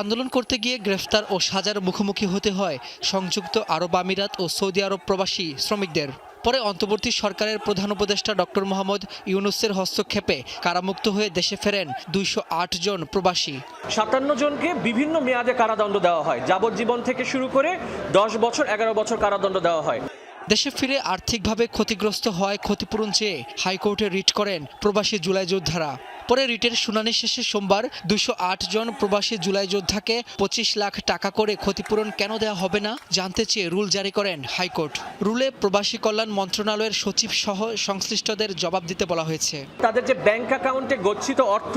আন্দোলন করতে গিয়ে গ্রেফতার ও সাজার মুখোমুখি হতে হয় সংযুক্ত আরব আমিরাত ও সৌদি আরব প্রবাসী শ্রমিকদের। পরে অন্তর্বর্তী সরকারের প্রধান উপদেষ্টা ডক্টর মোহাম্মদ ইউনূসের হস্তক্ষেপে কারামুক্ত হয়ে দেশে ফেরেন ২০৮ জন প্রবাসী। ৫৭ জনকে বিভিন্ন মেয়াদে কারাদণ্ড দেওয়া হয়, যাবজ্জীবন থেকে শুরু করে ১০ বছর ১১ বছর কারাদণ্ড দেওয়া হয়। দেশে ফিরে আর্থিকভাবে ক্ষতিগ্রস্ত হয় ক্ষতিপূরণ চেয়ে হাইকোর্টে রিট করেন প্রবাসী জুলাই যোদ্ধারা। পরে রিটের শুনানি শেষে সোমবার ২০৮ জন প্রবাসী জুলাই যোদ্ধাকে ২৫ লাখ টাকা করে ক্ষতিপূরণ কেন দেওয়া হবে না জানতে চেয়ে রুল জারি করেন হাইকোর্ট। রুলে প্রবাসী কল্যাণ মন্ত্রণালয়ের সচিব সহ সংশ্লিষ্টদের জবাব দিতে বলা হয়েছে। তাদের যে ব্যাংক অ্যাকাউন্টে গচ্ছিত অর্থ,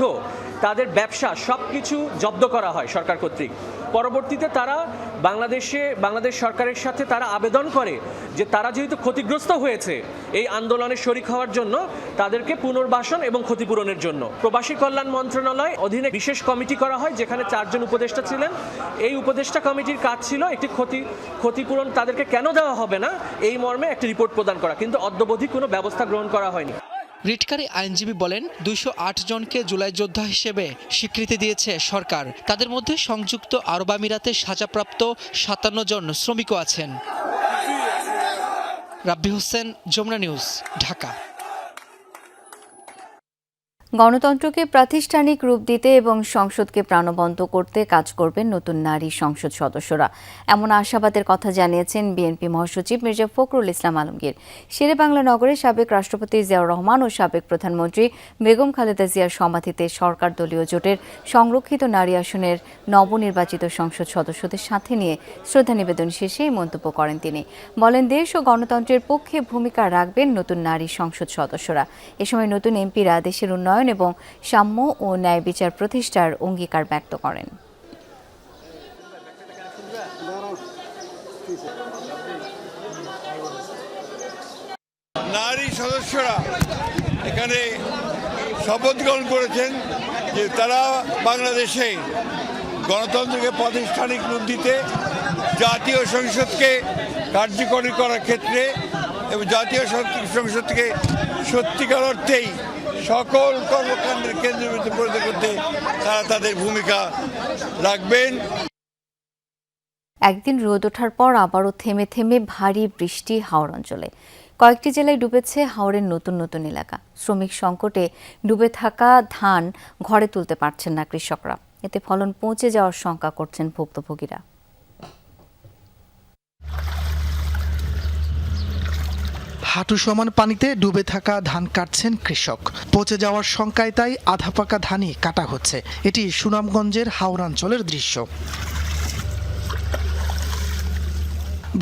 তাদের ব্যবসা সবকিছু জব্দ করা হয় সরকার কর্তৃক। পরবর্তীতে তারা বাংলাদেশ সরকারের সাথে তারা আবেদন করে যে তারা যেহেতু ক্ষতিগ্রস্ত হয়েছে এই আন্দোলনে শরিক হওয়ার জন্য, তাদেরকে পুনর্বাসন এবং ক্ষতিপূরণের জন্য প্রবাসী কল্যাণ মন্ত্রণালয় অধীনে বিশেষ কমিটি করা হয়, যেখানে 4 জন উপদেষ্টা ছিলেন। এই উপদেষ্টা কমিটির কাজ ছিল একটি ক্ষতিপূরণ তাদেরকে কেন দেওয়া হবে না এই মর্মে একটি রিপোর্ট প্রদান করা, কিন্তু অদ্যাবধি কোনো ব্যবস্থা গ্রহণ করা হয়নি। রিটকারী আইনজীবী বলেন, ২০৮ জনকে জুলাই যোদ্ধা হিসেবে স্বীকৃতি দিয়েছে সরকার। তাদের মধ্যে সংযুক্ত আরব আমিরাতে সাজাপ্রাপ্ত ৫৭ জন শ্রমিকও আছেন। রাব্বি হোসেন, যমুনা নিউজ, ঢাকা। গণতন্ত্রকে প্রাতিষ্ঠানিক রূপ দিতে এবং সংসদকে প্রাণবন্ত করতে কাজ করবেন নতুন নারী সংসদ সদস্যরা, এমন আশাবাদের কথা জানিয়েছেন বিএনপি মহাসচিব মির্জা ফখরুল ইসলাম আলমগীর। শেরেবাংলা নগরে সাবেক রাষ্ট্রপতি জিয়াউর রহমান ও সাবেক প্রধানমন্ত্রী বেগম খালেদা জিয়ার সমাধিতে সরকার দলীয় জোটের সংরক্ষিত নারী আসনের নবনির্বাচিত সংসদ সদস্যদের সাথে নিয়ে শ্রদ্ধা নিবেদন শেষে এই মন্তব্য করেন তিনি। বলেন, দেশ ও গণতন্ত্রের পক্ষে ভূমিকা রাখবেন নতুন নারী সংসদ সদস্যরা। এ সময় নতুন এমপিরা দেশের উন্নয়ন এবং সাম্য ও ন্যায় বিচার প্রতিষ্ঠার অঙ্গীকার ব্যক্ত করেন। নারী সদস্যরা এখানে শপথ গ্রহণ করেছেন যে তারা বাংলাদেশে গণতন্ত্রকে প্রাতিষ্ঠানিক রূপ দিতে, জাতীয় সংসদকে কার্যকরী করার ক্ষেত্রে এবং জাতীয় সংসদকে সত্যিকার অর্থেই সকল কর্মকাণ্ডের কেন্দ্রবিন্দু পরিণত করতে তারা তাদের ভূমিকা রাখবেন। একদিন রোদ ওঠার পর আবারও থেমে থেমে ভারী বৃষ্টি হাওড় অঞ্চলে। কয়েকটি জেলায় ডুবেছে হাওড়ের নতুন নতুন এলাকা। শ্রমিক সংকটে ডুবে থাকা ধান ঘরে তুলতে পারছেন না কৃষকরা। এতে ফলন পৌঁছে যাওয়ার শঙ্কা করছেন ভুক্তভোগীরা। হাঁটু সমান পানিতে ডুবে থাকা ধান কাটছেন কৃষক। পচে যাওয়ার শঙ্কায় তাই আধা পাকা ধানই কাটা হচ্ছে। এটি সুনামগঞ্জের হাওড়াঞ্চলের দৃশ্য।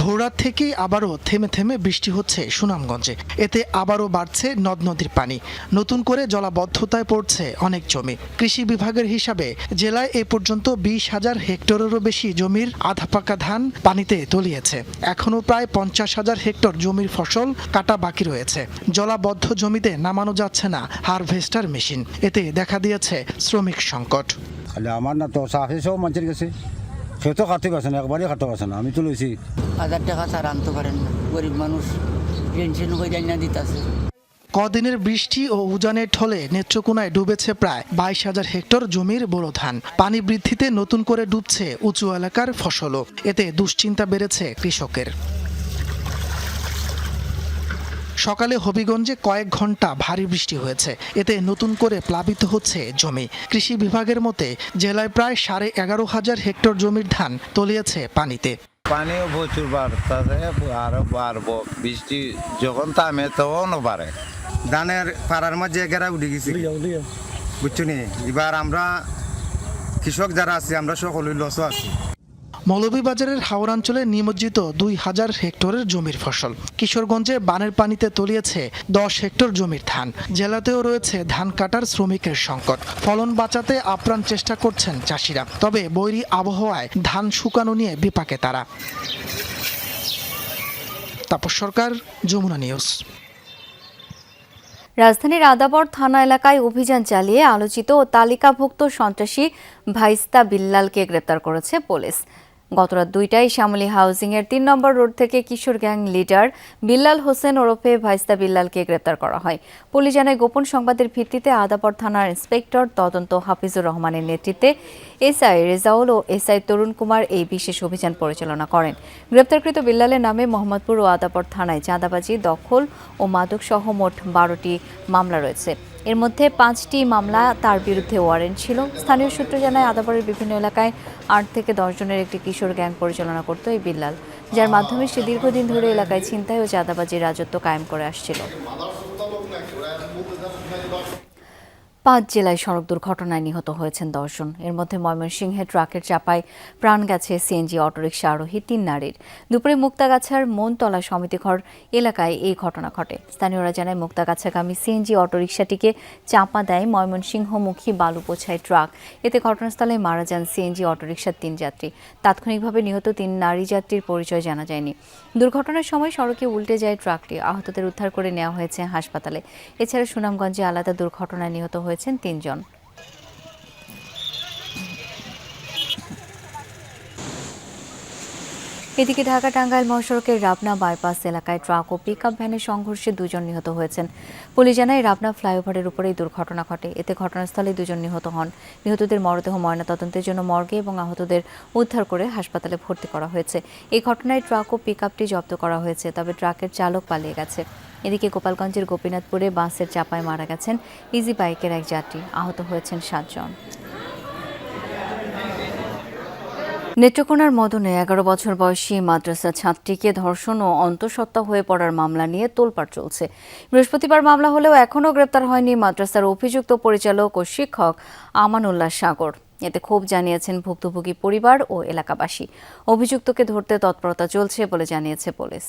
ভোররাত থেকেই আবারও থেমে থেমে বৃষ্টি হচ্ছে সুনামগঞ্জে। এতে আবারও বাড়ছে নদ নদীর পানি। নতুন করে জলাবদ্ধতায় পড়ছে অনেক জমি। কৃষি বিভাগের হিসাবে জেলায় এ পর্যন্ত 20,000 হেক্টরেরও বেশি জমির আধা পাকা ধান পানিতে তলিয়েছে। এখনও প্রায় 50,000 হেক্টর জমির ফসল কাটা বাকি রয়েছে। জলাবদ্ধ জমিতে নামানো যাচ্ছে না হারভেস্টার মেশিন। এতে দেখা দিয়েছে শ্রমিক সংকট। আমার না তো সাফে সব মানুষের কাছে সে তো খাতে পারছে না, একবারই খাতে পারছে না। আমি তো লইছি 1000 টাকা ছাড়া আনতে পারেন না, গরিব মানুষ পেনশন হয়ে যায় না দিতেছে। কদিনের বৃষ্টি ও উজানের ঢলে নেত্রকোনায় ডুবেছে প্রায় 22,000 হেক্টর জমির বোরো ধান। পানি বৃদ্ধিতে নতুন করে ডুবছে উঁচু এলাকার ফসলও। এতে দুশ্চিন্তা বেড়েছে কৃষকের। সকালে হবিগঞ্জে কয়েক ঘন্টা ভারী বৃষ্টি হয়েছে। এতে নতুন করে প্লাবিত হচ্ছে জমি। কৃষি বিভাগের মতে জেলায় প্রায় 11,500 হেক্টর জমির ধান তলিয়েছে পানিতে। পানিও প্রচুর বাড়তেছে, আরো বাড়বো। বৃষ্টি যখন থামে তখন বাড়ে। ধানের পাড়ার মাঝে গেরা উঠে গেছি, বুঝছো নি। এবার আমরা কৃষক যারা আছি আমরা সকলেই লসও আছি। মৌলভীবাজারের হাওড়াঞ্চলে নিমজ্জিত 2,000 হেক্টরের জমির ফসল। কিশোরগঞ্জে বানের পানিতে তলিয়েছে 10 হেক্টর জমির ধান। জেলাতেও রয়েছে ধান কাটার শ্রমিকের সংকট। ফলন বাঁচাতে আপ্রাণ চেষ্টা করছেন চাষিরা। তবে বৈরী আবহাওয়ায় ধান শুকানো নিয়ে বিপাকে তারা। তাপস সরকার, যমুনা নিউজ। রাজধানীর আদাবর থানা এলাকায় অভিযান চালিয়ে আলোচিত ও তালিকাভুক্ত সন্ত্রাসী ভাইস্তা বিল্লালকে গ্রেপ্তার করেছে পুলিশ। গতরাত 2টায় শ্যামলী হাউজিংয়ের 3 নম্বর রোড থেকে কিশোর গ্যাং লিডার বিল্লাল হোসেন ওরফে ভাইস্তা বিল্লালকে গ্রেপ্তার করা হয়। পুলিশ জানায়, গোপন সংবাদের ভিত্তিতে আদাবর থানার ইন্সপেক্টর তদন্ত হাফিজুর রহমানের নেতৃত্বে এসআই রেজাউল ও এসআই তরুণ কুমার এই বিশেষ অভিযান পরিচালনা করেন। গ্রেপ্তারকৃত বিল্লালের নামে মোহাম্মদপুর ও আদাবর থানায় চাঁদাবাজি, দখল ও মাদক সহ মোট 12টি মামলা রয়েছে। এর মধ্যে 5টি মামলা তার বিরুদ্ধে ওয়ারেন্ট ছিল। স্থানীয় সূত্র জানায়, আদাবরের বিভিন্ন এলাকায় 8 থেকে 10 জনের একটি কিশোর গ্যাং পরিচালনা করত এই বিল্লাল, যার মাধ্যমে সে দীর্ঘদিন ধরে এলাকায় ছিনতাই ও চাঁদাবাজির রাজত্ব কায়েম করে আসছিল। 5 জেলায় সড়ক দুর্ঘটনায় নিহত হয়েছেন 10 জন। এর মধ্যে ময়মনসিংহে ট্রাকের চাপায় প্রাণ গেছে সিএনজি অটোরিকশা আরোহী 3 নারীর। দুপুরে মুক্তাগাছার মনতলা সমিতিঘর এলাকায় এই ঘটনা ঘটে। স্থানীয়রা জানায়, মুক্তাগাছাগামী সিএনজি অটোরিকশাটিকে চাপা দেয় ময়মনসিংহমুখী বালু বোঝাই ট্রাক। এতে ঘটনাস্থলে মারা যান সিএনজি অটোরিকশার 3 যাত্রী। তাৎক্ষণিকভাবে নিহত 3 নারী যাত্রীর পরিচয় জানা যায়নি। দুর্ঘটনার সময় সড়কে উল্টে যায় ট্রাকটি। আহতদের উদ্ধার করে নেওয়া হয়েছে হাসপাতালে। এছাড়া সুনামগঞ্জে আলাদা দুর্ঘটনায় নিহত হয়েছেন 3 জন। এদিকে ঢাকা টাঙ্গাইল মহাসড়কের রাবনা বাইপাস এলাকায় ট্রাক ও পিকআপ ভ্যানের সংঘর্ষে 2 জন নিহত হয়েছেন। পুলিশ জানায় রাবনা ফ্লাইওভারের উপরেই দুর্ঘটনা ঘটে। এতে ঘটনাস্থলে 2 জন নিহত হন। নিহতদের মরদেহ ময়নাতদন্তের জন্য মর্গে এবং আহতদের উদ্ধার করে হাসপাতালে ভর্তি করা হয়েছে। এই ঘটনায় ট্রাক ও পিকআপটি জব্দ করা হয়েছে, তবে ট্রাকের চালক পালিয়ে গেছে। এদিকে গোপালগঞ্জের গোপীনাথপুরে বাসের চাপায় মারা গেছেন ইজি বাইকের এক যাত্রী, আহত হয়েছেন 7 জন। নেত্রকোনার মদনে 11 বছর বয়সী মাদ্রাসা ছাত্রীকে ধর্ষণ ও অন্তঃসত্ত্বা হয়ে পড়ার মামলা নিয়ে তোলপাড় চলছে। বৃহস্পতিবার মামলা হলেও এখনও গ্রেপ্তার হয়নি মাদ্রাসার অভিযুক্ত পরিচালক ও শিক্ষক আমানুল্লাহ সাগর। এতে ক্ষোভ জানিয়েছেন ভুক্তভোগী পরিবার ও এলাকাবাসী। অভিযুক্তকে ধরতে তৎপরতা চলছে বলে জানিয়েছে পুলিশ।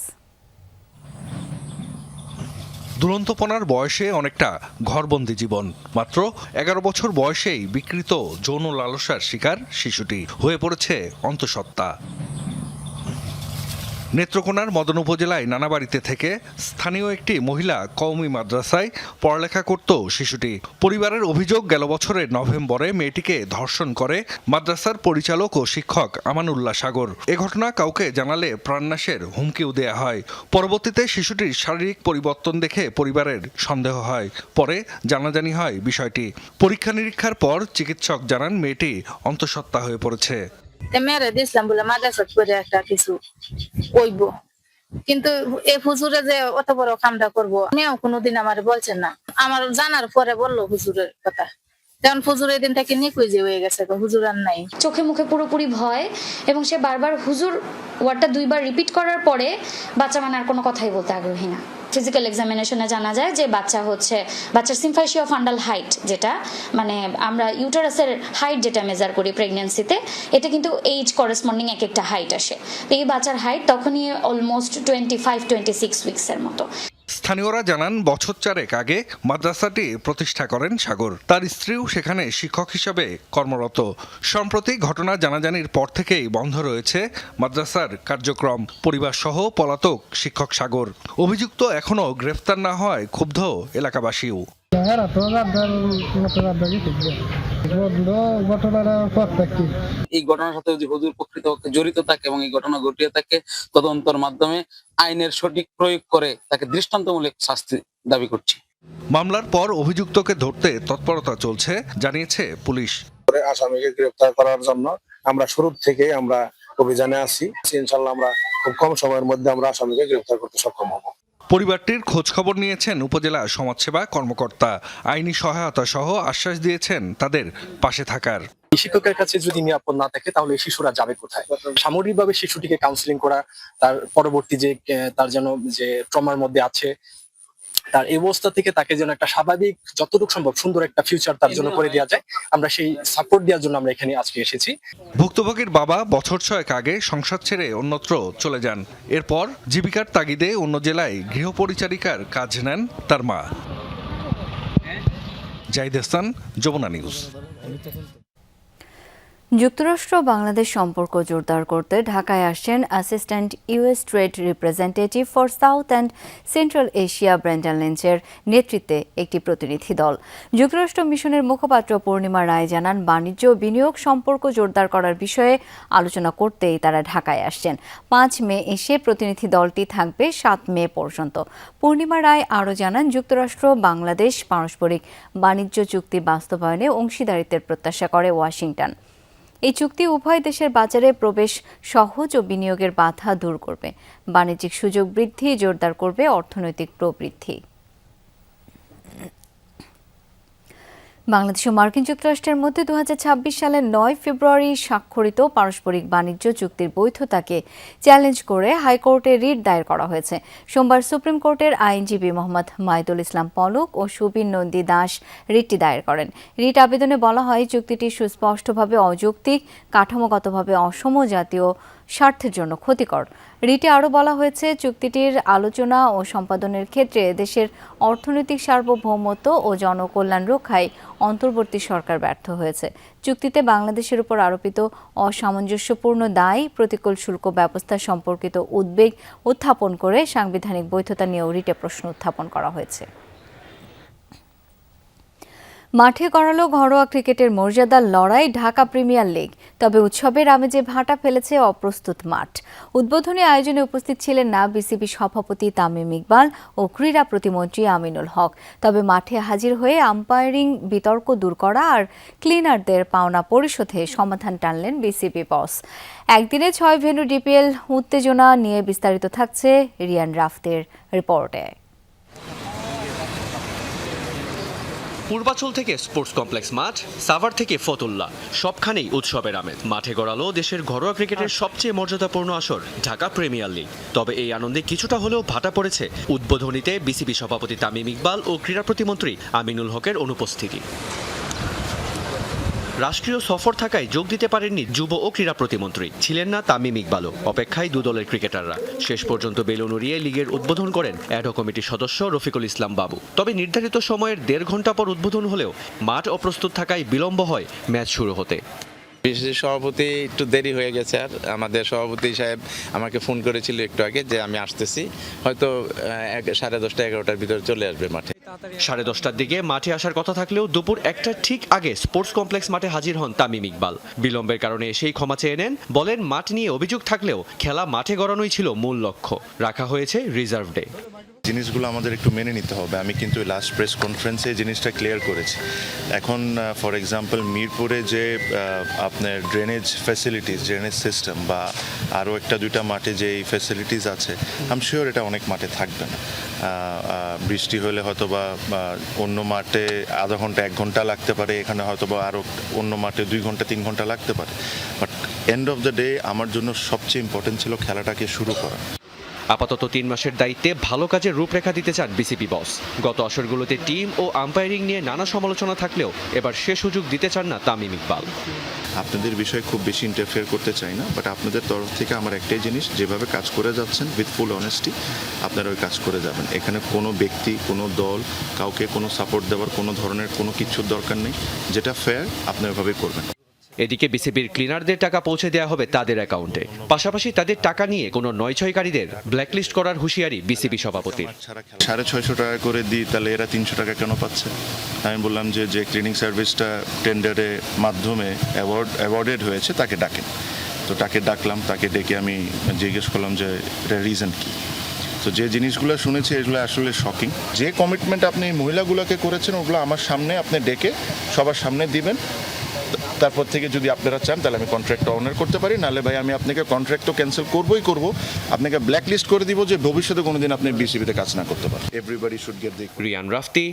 দুরন্তপনার বয়সে অনেকটা ঘরবন্দি জীবন। মাত্র 11 বছর বয়সেই বিকৃত যৌন লালসার শিকার শিশুটি হয়ে পড়েছে অন্তঃসত্ত্বা। নেত্রকোনার মদন উপজেলায় নানাবাড়িতে থেকে স্থানীয় একটি মহিলা কওমি মাদ্রাসায় পড়ালেখা করত শিশুটি। পরিবারের অভিযোগ, গেল বছরের নভেম্বরে মেয়েটিকে ধর্ষণ করে মাদ্রাসার পরিচালক ও শিক্ষক আমানুল্লাহ সাগর। এ ঘটনা কাউকে জানালে প্রাণনাশের হুমকিও দেয়া হয়। পরবর্তীতে শিশুটির শারীরিক পরিবর্তন দেখে পরিবারের সন্দেহ হয়। পরে জানাজানি হয় বিষয়টি। পরীক্ষা নিরীক্ষার পর চিকিৎসক জানান মেয়েটি অন্তঃসত্ত্বা হয়ে পড়েছে। মেয়েরা দিয়েছিলাম বলে মাদ্রাসা করে একটা কিছু কইব, কিন্তু এই হুজুরে যে অত বড় কামটা করবো মেয়েও কোনোদিন আমার বলছেন না। আমার জানার পরে বললো হুজুরের কথা, কারণ হুজুর এই দিন থেকে নিকুইজে হয়ে গেছে, হুজুর আর নাই। চোখে মুখে পুরোপুরি ভয়, এবং সে বারবার হুজুর ওয়ার্ডটা 2 বার রিপিট করার পরে বাচ্চা মানে আর কোনো কথাই বলতে আগ্রহী না। ফিজিক্যাল এক্সামিনেশনে জানা যায় যে বাচ্চার সিম্ফাইসিয়া ফান্ডাল হাইট, যেটা মানে আমরা ইউটারাসের হাইট যেটা মেজার করি প্রেগন্যান্সিতে, এটা কিন্তু এইজ করেসপন্ডিং এক একটা হাইট আসে। এই বাচ্চার হাইট তখনই অলমোস্ট 25-26 উইকসের মতো। স্থানীয়রা জানান বছর 4 আগে মাদ্রাসাটি প্রতিষ্ঠা করেন সাগর। তার স্ত্রীও সেখানে শিক্ষক হিসাবে কর্মরত। সম্প্রতি ঘটনা জানাজানির পর থেকেই বন্ধ রয়েছে মাদ্রাসার কার্যক্রম। পরিবার সহ পলাতক শিক্ষক সাগর। অভিযুক্ত এখনো গ্রেফতার না হয় ক্ষুব্ধ এলাকাবাসীও। এই ঘটনার সাথে যদি হুজুর প্রকৃতপক্ষে জড়িত থাকে এবং এই ঘটনা ঘটিয়ে থাকে, তদন্তের মাধ্যমে আইনের সঠিক প্রয়োগ করে তাকে দৃষ্টান্তমূলক শাস্তি দাবি করছি। মামলার পর অভিযুক্তকে ধরতে তৎপরতা চলছে জানিয়েছে পুলিশ। আসামিকে গ্রেফতার করার জন্য আমরা শুরু থেকে আমরা অভিযানে আছি। ইনশাআল্লাহ আমরা খুব কম সময়ের মধ্যে আমরা আসামিকে গ্রেফতার করতে সক্ষম হব। পরিবারটির খোঁজ খবর নিয়েছেন উপজেলা সমাজসেবা কর্মকর্তা। আইনি সহায়তা সহ আশ্বাস দিয়েছেন তাদের পাশে থাকার। শিক্ষকের কাছে যদি নিরাপদ না থাকে তাহলে শিশুরা যাবে কোথায়? সামগ্রিকভাবে শিশুটিকে কাউন্সিলিং করা, তার পরবর্তী যে তার যেন যে ট্রমার মধ্যে আছে, তার এই অবস্থা থেকে তাকে যেন একটা স্বাভাবিক, যতটুকু সম্ভব সুন্দর একটা ফিউচার তার জন্য করে দেওয়া যায়, আমরা সেই সাপোর্ট দেওয়ার জন্য আমরা এখানে আজকে এসেছি। ভুক্তভোগীর বাবা বছর 6 আগে সংসার ছেড়ে অন্যত্র চলে যান। এরপর জীবিকার তাগিদে অন্য জেলায় গৃহপরিচারিকার কাজ নেন তার মা। জাহিদ হাসান, যমুনা নিউজ। যুক্তরাষ্ট্র বাংলাদেশ সম্পর্ক জোরদার করতে ঢাকায় আসছেন assistant US trade representative for South and Central Asia Brendan লিঞ্চের নেতৃত্বে একটি প্রতিনিধি দল। যুক্তরাষ্ট্র মিশনের মুখপাত্র পূর্ণিমা রায় জানান, বাণিজ্য ও বিনিয়োগ সম্পর্ক জোরদার করার বিষয়ে আলোচনা করতেই তারা ঢাকায় আসছেন। 5 মে এসে প্রতিনিধি দলটি থাকবে 7 মে পর্যন্ত। পূর্ণিমা রায় আরও জানান, যুক্তরাষ্ট্র বাংলাদেশ পারস্পরিক বাণিজ্য চুক্তি বাস্তবায়নে অংশীদারিত্বের প্রত্যাশা করে ওয়াশিংটন। এই চুক্তি উভয় দেশের বাজারে প্রবেশ সহজ ও বিনিয়োগের বাধা দূর করবে, বাণিজ্যিক সুযোগ বৃদ্ধি জোরদার করবে, অর্থনৈতিক প্রবৃদ্ধি। বাংলাদেশ ও মার্কিন যুক্তরাষ্ট্রের মধ্যে 2026 সালের 9 ফেব্রুয়ারি স্বাক্ষরিত পারস্পরিক বাণিজ্য চুক্তির বৈধতাকে চ্যালেঞ্জ করে হাইকোর্টে রিট দায়ের করা হয়েছে। সোমবার সুপ্রিম কোর্টের আইনজীবী মোহাম্মদ মাইদুল ইসলাম পলক ও সুবীর নন্দী দাস রিটটি দায়ের করেন। রিট আবেদনে বলা হয়, চুক্তিটি সুস্পষ্টভাবে অযৌক্তিক, কাঠামোগতভাবে অসম, জাতীয় স্বার্থের জন্য ক্ষতিকর। রিটে আরও বলা হয়েছে, চুক্তিটির আলোচনা ও সম্পাদনের ক্ষেত্রে দেশের অর্থনৈতিক সার্বভৌমত্ব ও জনকল্যাণ রক্ষায় অন্তর্বর্তী সরকার ব্যর্থ হয়েছে। চুক্তিতে বাংলাদেশের উপর আরোপিত অসামঞ্জস্যপূর্ণ দায়, প্রতিকূল শুল্ক ব্যবস্থা সম্পর্কিত উদ্বেগ উত্থাপন করে সাংবিধানিক বৈধতা নিয়েও রিটে প্রশ্ন উত্থাপন করা হয়েছে। মাঠে গড়ালো ঘরোয়া ক্রিকেটের মর্যাদার লড়াই ঢাকা প্রিমিয়ার লিগ। তবে উৎসবের আমেজে ভাটা ফেলেছে অপ্রস্তুত মাঠ। উদ্বোধনী আয়োজনে উপস্থিত ছিলেন না বিসিবি সভাপতি তামিম ইকবাল ও ক্রীড়া প্রতিমন্ত্রী আমিনুল হক। তবে মাঠে হাজির হয়ে আম্পায়ারিং বিতর্ক দূর করা আর ক্লিনারদের পাওনা পরিশোধে সমাধান টানলেন বিসিবি বস। একদিনে 6 ভেন্যু ডিপিএল উত্তেজনা নিয়ে বিস্তারিত থাকছে রিয়ান রাফতের রিপোর্টে। পূর্বাচল থেকে স্পোর্টস কমপ্লেক্স মাঠ, সাভার থেকে ফতুল্লা, সবখানেই উৎসবের আমেজ। মাঠে গড়ালো দেশের ঘরোয়া ক্রিকেটের সবচেয়ে মর্যাদাপূর্ণ আসর ঢাকা প্রিমিয়ার লিগ। তবে এই আনন্দে কিছুটা হলেও ভাটা পড়েছে উদ্বোধনীতে বিসিবি সভাপতি তামিম ইকবাল ও ক্রীড়া প্রতিমন্ত্রী আমিনুল হকের অনুপস্থিতি। রাষ্ট্রীয় সফর থাকায় যোগ দিতে পারেননি যুব ও ক্রীড়া প্রতিমন্ত্রী, ছিলেন না তামিম ইকবালও। অপেক্ষায় দু দলের ক্রিকেটাররা। শেষ পর্যন্ত বেলুন উড়িয়ে লিগের উদ্বোধন করেন অ্যাডহক কমিটির সদস্য রফিকুল ইসলাম বাবু। তবে নির্ধারিত সময়ের 1.5 ঘন্টা পর উদ্বোধন হলেও মাঠ অপ্রস্তুত থাকায় বিলম্ব হয় ম্যাচ শুরু হতে। বিশেষ সভাপতি একটু দেরি হয়ে গেছে, আর আমাদের সভাপতি সাহেব আমাকে ফোন করেছিল একটু আগে যে আমি আসতেছি, হয়তো 10:30 11টার ভিতরে চলে আসবে মাঠে। 10:30টার দিকে মাঠে আসার কথা থাকলেও দুপুর 1টার ঠিক আগে স্পোর্টস কমপ্লেক্স মাঠে হাজির হন তামিম ইকবাল। বিলম্বের কারণে এসেই ক্ষমা চেয়ে নেন, বলেন মাঠ নিয়ে অভিযোগ থাকলেও খেলা মাঠে গড়ানোই ছিল মূল লক্ষ্য। রাখা হয়েছে রিজার্ভ ডে। জিনিসগুলো আমাদের একটু মেনে নিতে হবে। আমি কিন্তু লাস্ট প্রেস কনফারেন্সে জিনিসটা ক্লিয়ার করেছি। এখন ফর এক্সাম্পল মিরপুরে যে আপনার ড্রেনেজ ফ্যাসিলিটিস, ড্রেনেজ সিস্টেম বা আরও 1-2টা মাঠে যে এই ফ্যাসিলিটিস আছে, আই এম শিওর এটা অনেক মাঠে থাকবে না। বৃষ্টি হলে হয়তো বা অন্য মাঠে আধা ঘন্টা 1 ঘন্টা লাগতে পারে, এখানে হয়তো বা আরও অন্য মাঠে 2 ঘন্টা 3 ঘন্টা লাগতে পারে। But end of the day আমার জন্য সবচেয়ে ইম্পর্টেন্ট ছিল খেলাটাকে শুরু করা। আপাতত 3 মাসের দায়িত্বে ভালো কাজের রূপরেখা দিতে চান বিসিবি বস। গত আসরগুলোতে টিম ও আম্পায়ারিং নিয়ে নানা সমালোচনা থাকলেও এবার সে সুযোগ দিতে চান না তামিম ইকবাল। আপনাদের বিষয়ে খুব বেশি ইন্টারফেয়ার করতে চাই না, বাট আপনাদের তরফ থেকে আমার একটাই জিনিস, যেভাবে কাজ করে যাচ্ছেন উইথ ফুল অনেস্টি আপনারা ওই কাজ করে যাবেন। এখানে কোনো ব্যক্তি, কোনো দল, কাউকে কোনো সাপোর্ট দেওয়ার কোনো ধরনের কোনো কিছুর দরকার নেই। যেটা ফেয়ার আপনি ওইভাবেই করবেন। এদিকে বিসিবির ক্লিনারদের টাকা পৌঁছে দেওয়া হবে তাদের অ্যাকাউন্টে। পাশাপাশি তাদের টাকা নিয়ে কোনো নয়ছয়কারীদের ব্ল্যাকলিস্ট করার হুঁশিয়ারি বিসিবি সভাপতির। 650 টাকা করে দিই, তাহলে এরা 300 টাকা কেন পাচ্ছে? আমি বললাম যে ক্লিনিং সার্ভিসটা টেন্ডারের মাধ্যমে অ্যাওয়ার্ডেড হয়েছে তাকে ডাকেন। তো তাকে ডাকলাম, তাকে ডেকে আমি জিজ্ঞেস করলাম যে এটা রিজন কী। তো যে জিনিসগুলো শুনেছি এগুলো আসলে শকিং। যে কমিটমেন্ট আপনি মহিলাগুলোকে করেছেন ওগুলো আমার সামনে আপনি ডেকে সবার সামনে দিবেন। তারপর থেকে যদি আপনারা চান তাহলে আমি কন্ট্রাক্টটা অনার করতে পারি, নাহলে ভাই আমি আপনাকে কন্ট্রাক্ট তো ক্যান্সেল করবই করব, আপনাকে ব্ল্যাকলিস্ট করে দিব যে ভবিষ্যতে কোনোদিন আপনি বিসিবিতে কাজ না করতে পারেন। Everybody should get the. Riyan Rafti,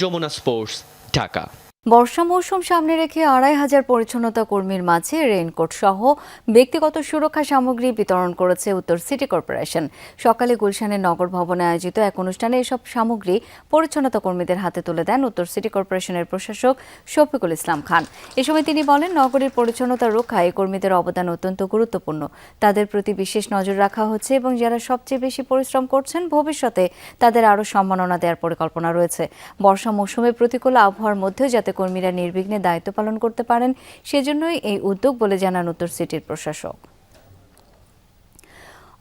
Jamuna sports, Dhaka. বর্ষা মৌসুম সামনে রেখে 2,500 পরিচ্ছন্নতা কর্মীর মাঝে রেইনকোট সহ ব্যক্তিগত সুরক্ষা সামগ্রী বিতরণ করেছে উত্তর সিটি কর্পোরেশন। সকালে গুলশানের নগর ভবনে আয়োজিত এক অনুষ্ঠানে এসব সামগ্রী পরিচ্ছন্নতা কর্মীদের হাতে তুলে দেন উত্তর সিটি কর্পোরেশনের প্রশাসক শফিকুল ইসলাম খান। এ সময় তিনি বলেন, নগরীর পরিচ্ছন্নতা রক্ষায় কর্মীদের অবদান অত্যন্ত গুরুত্বপূর্ণ। তাদের প্রতি বিশেষ নজর রাখা হচ্ছে এবং যারা সবচেয়ে বেশি পরিশ্রম করছেন ভবিষ্যতে তাদের আরও সম্মাননা দেওয়ার পরিকল্পনা রয়েছে। বর্ষা মৌসুমে প্রতিকূল আবহাওয়ার মধ্যেও যাতে কর্মীরা নির্বিঘ্নে দায়িত্ব পালন করতে পারেন সেজন্যই এই উদ্যোগ বলে জানান উত্তর সিটির প্রশাসক।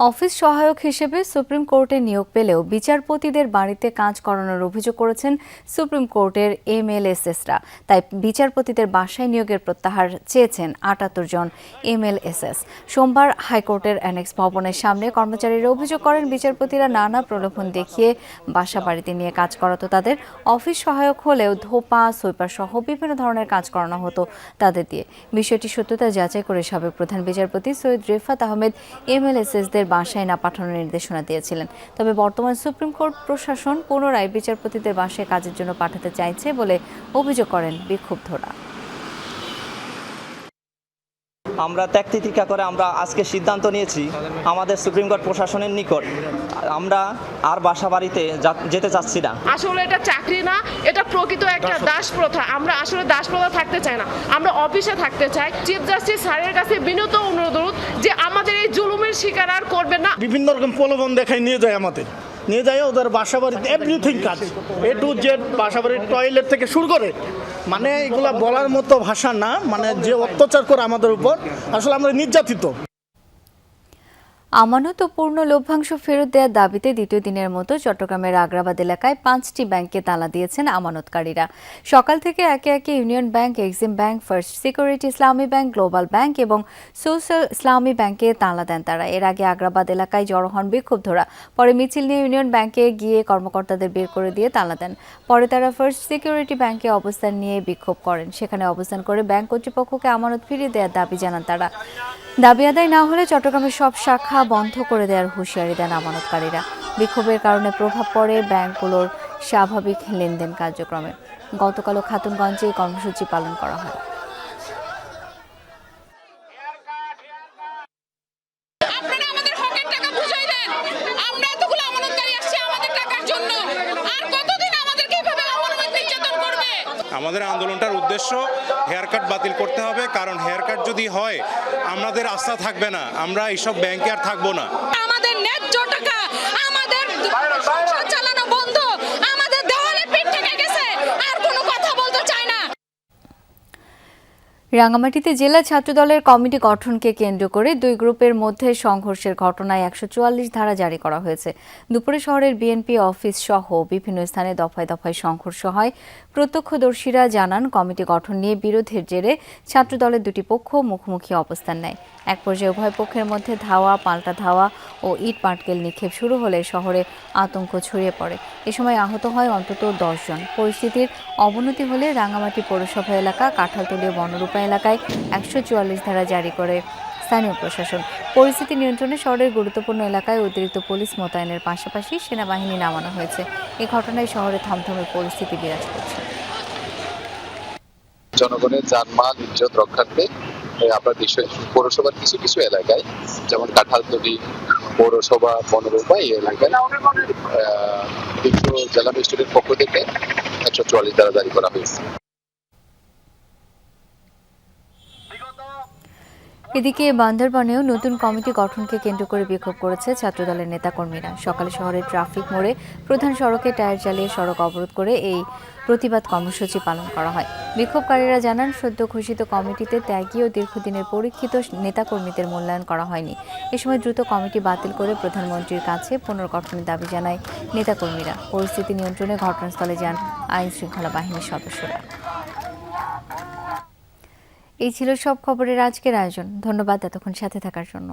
অফিস সহায়ক হিসেবে সুপ্রিম কোর্টে নিয়োগ পেলেও বিচারপতিদের বাড়িতে কাজ করানোর অভিযোগ করেছেন সুপ্রিম কোর্টের এমএলএসএসরা। তাই বিচারপতিদের বাসায় নিয়োগের প্রত্যাহার চেয়েছেন 78 জন এমএলএসএস। সোমবার হাইকোর্টের অ্যানেক্স ভবনের সামনে কর্মচারীরা অভিযোগ করেন, বিচারপতিরা নানা প্রলোভন দেখিয়ে বাসা বাড়িতে নিয়ে কাজ করাতো তাদের। অফিস সহায়ক হলেও ধোপা, সুইপার সহ বিভিন্ন ধরনের কাজ করানো হতো তাদের দিয়ে। বিষয়টি সত্যতা যাচাই করে সাবেক প্রধান বিচারপতি সৈয়দ রেফাত আহমেদ এমএলএসএসদের বাসায় না পাঠানোর নির্দেশনা দিয়েছিলেন। তবে বর্তমান সুপ্রিম কোর্ট প্রশাসন পুনরায় বিচারপতিদের বাসায় কাজের জন্য পাঠাতে চাইছে বলে অভিযোগ করেন বিক্ষুব্ধরা। আমরা ত্যাগ তিতিক্ষা করে আমরা আজকে সিদ্ধান্ত নিয়েছি আমাদের সুপ্রিম কোর্ট প্রশাসনের নিকট আমরা আর বাসা বাড়িতে যেতে চাচ্ছি না। আসলে এটা চাকরি না, এটা প্রকৃত একটা দাস প্রথা। আমরা আসলে দাস প্রথা থাকতে চাই না, আমরা অফিসে থাকতে চাই। চিফ জাস্টিস স্যারের কাছে বিনীত অনুরোধ যে আমাদের এই জুলুমের শিকার আর করবেন না। বিভিন্ন রকম প্রলোভন দেখাই নিয়ে যায়, নিয়ে যায় ওদের বাসা বাড়িতে এভরিথিং কাজ, এ টু জেড, বাসা বাড়ির টয়লেট থেকে শুরু করে, মানে এগুলা বলার মতো ভাষা না। মানে যে অত্যাচার করে আমাদের উপর, আসলে আমরা নির্যাতিত। আমানত ও পূর্ণ লভ্যাংশ ফেরত দেওয়ার দাবিতে দ্বিতীয় দিনের মতো চট্টগ্রামের আগ্রাবাদ এলাকায় 5টি ব্যাংকে তালা দিয়েছেন আমানতকারীরা। সকাল থেকে একে একে union bank, Exim bank, first security ইসলামী ব্যাংক, গ্লোবাল ব্যাংক এবং সোশ্যাল ইসলামী ব্যাংকে তালা দেন তারা। এর আগে আগ্রাবাদ এলাকায় জড়ো হন বিক্ষুব্ধরা। পরে মিছিল নিয়ে ইউনিয়ন ব্যাংকে গিয়ে কর্মকর্তাদের বের করে দিয়ে তালা দেন। পরে তারা ফার্স্ট সিকিউরিটি ব্যাংকে অবস্থান নিয়ে বিক্ষোভ করেন। সেখানে অবস্থান করে ব্যাংক কর্তৃপক্ষকে আমানত ফিরিয়ে দেওয়ার দাবি জানান তারা। দাবি আদায় না হলে চট্টগ্রামের সব শাখা বন্ধ করে দেওয়ার হুঁশিয়ারি দেন আমানতকারীরা। বিক্ষোভের কারণে প্রভাব পড়ে ব্যাংকগুলোর স্বাভাবিক লেনদেন কার্যক্রমে। গতকালও খাতুনগঞ্জে কর্মসূচি পালন করা হয়। আমাদের আন্দোলনটার উদ্দেশ্য হেয়ার কাট বাতিল করতে হবে, কারণ হেয়ার কাট যদি হয় আমাদের আস্থা থাকবে না, আমরা এইসব ব্যাংকে আর থাকবো না। আমাদের ন্যায্য টাকা, আমাদের সংসার চালানো বন্ধ, আমাদের দেওয়ালে পিঠ থেকে গেছে, আর কোনো কথা বলতে চায় না। রাঙামাটিতে জেলা ছাত্রদলের কমিটি গঠনকে কেন্দ্র করে দুই গ্রুপের মধ্যে সংঘর্ষের ঘটনায় 144 ধারা জারি করা হয়েছে। দুপুরে শহরের বিএনপি অফিস সহ বিভিন্ন স্থানে দফায় দফায় সংঘর্ষ হয়। প্রত্যক্ষদর্শীরা জানান, কমিটি গঠন নিয়ে বিরোধের জেরে ছাত্রদলের দুটি পক্ষ মুখোমুখি অবস্থান নেয়। এক পর্যায়ে উভয় পক্ষের মধ্যে ধাওয়া, পাল্টা ধাওয়া ও ইট পাটকেল নিক্ষেপ শুরু হলে শহরে আতঙ্ক ছড়িয়ে পড়ে। এ সময় আহত হয় অন্তত 10 জন। পরিস্থিতির অবনতি হলে রাঙামাটি পৌরসভা এলাকা, কাঁঠালতলী বনরূপা এলাকায় 144 ধারা জারি করে স্থানীয় প্রশাসন। পরিস্থিতি নিয়ন্ত্রণে শহরের গুরুত্বপূর্ণ এলাকায় অতিরিক্ত পুলিশ মোতায়েনের পাশাপাশি সেনাবাহিনী নামানো হয়েছে। এই ঘটনায় শহরে থমথমে পরিস্থিতি বিরাজ করছে। জনগণের জানমাল ইজ্জত রক্ষার্থে আমরা পৌরসভার কিছু কিছু এলাকায়, যেমন কাঁঠালতলী পৌরসভা বনরূপা এই এলাকায় জেলা ম্যাজিস্ট্রেটের পক্ষ থেকে 144 ধারা জারি করা হয়েছে। এদিকে বান্দরবানেও নতুন কমিটি গঠনকে কেন্দ্র করে বিক্ষোভ করেছে ছাত্রদলের নেতাকর্মীরা। সকালে শহরের ট্রাফিক মোড়ে প্রধান সড়কে টায়ার জ্বালিয়ে সড়ক অবরোধ করে এই প্রতিবাদ কর্মসূচি পালন করা হয়। বিক্ষোভকারীরা জানান, সদ্য ঘোষিত কমিটিতে ত্যাগী ও দীর্ঘদিনের পরীক্ষিত নেতাকর্মীদের মূল্যায়ন করা হয়নি। এ সময় দ্রুত কমিটি বাতিল করে প্রধানমন্ত্রীর কাছে পুনর্গঠনের দাবি জানায় নেতাকর্মীরা। পরিস্থিতি নিয়ন্ত্রণে ঘটনাস্থলে যান আইন শৃঙ্খলা বাহিনীর সদস্যরা। এই ছিল সব খবরের আজকের আয়োজন। ধন্যবাদ এতক্ষণ সাথে থাকার জন্য।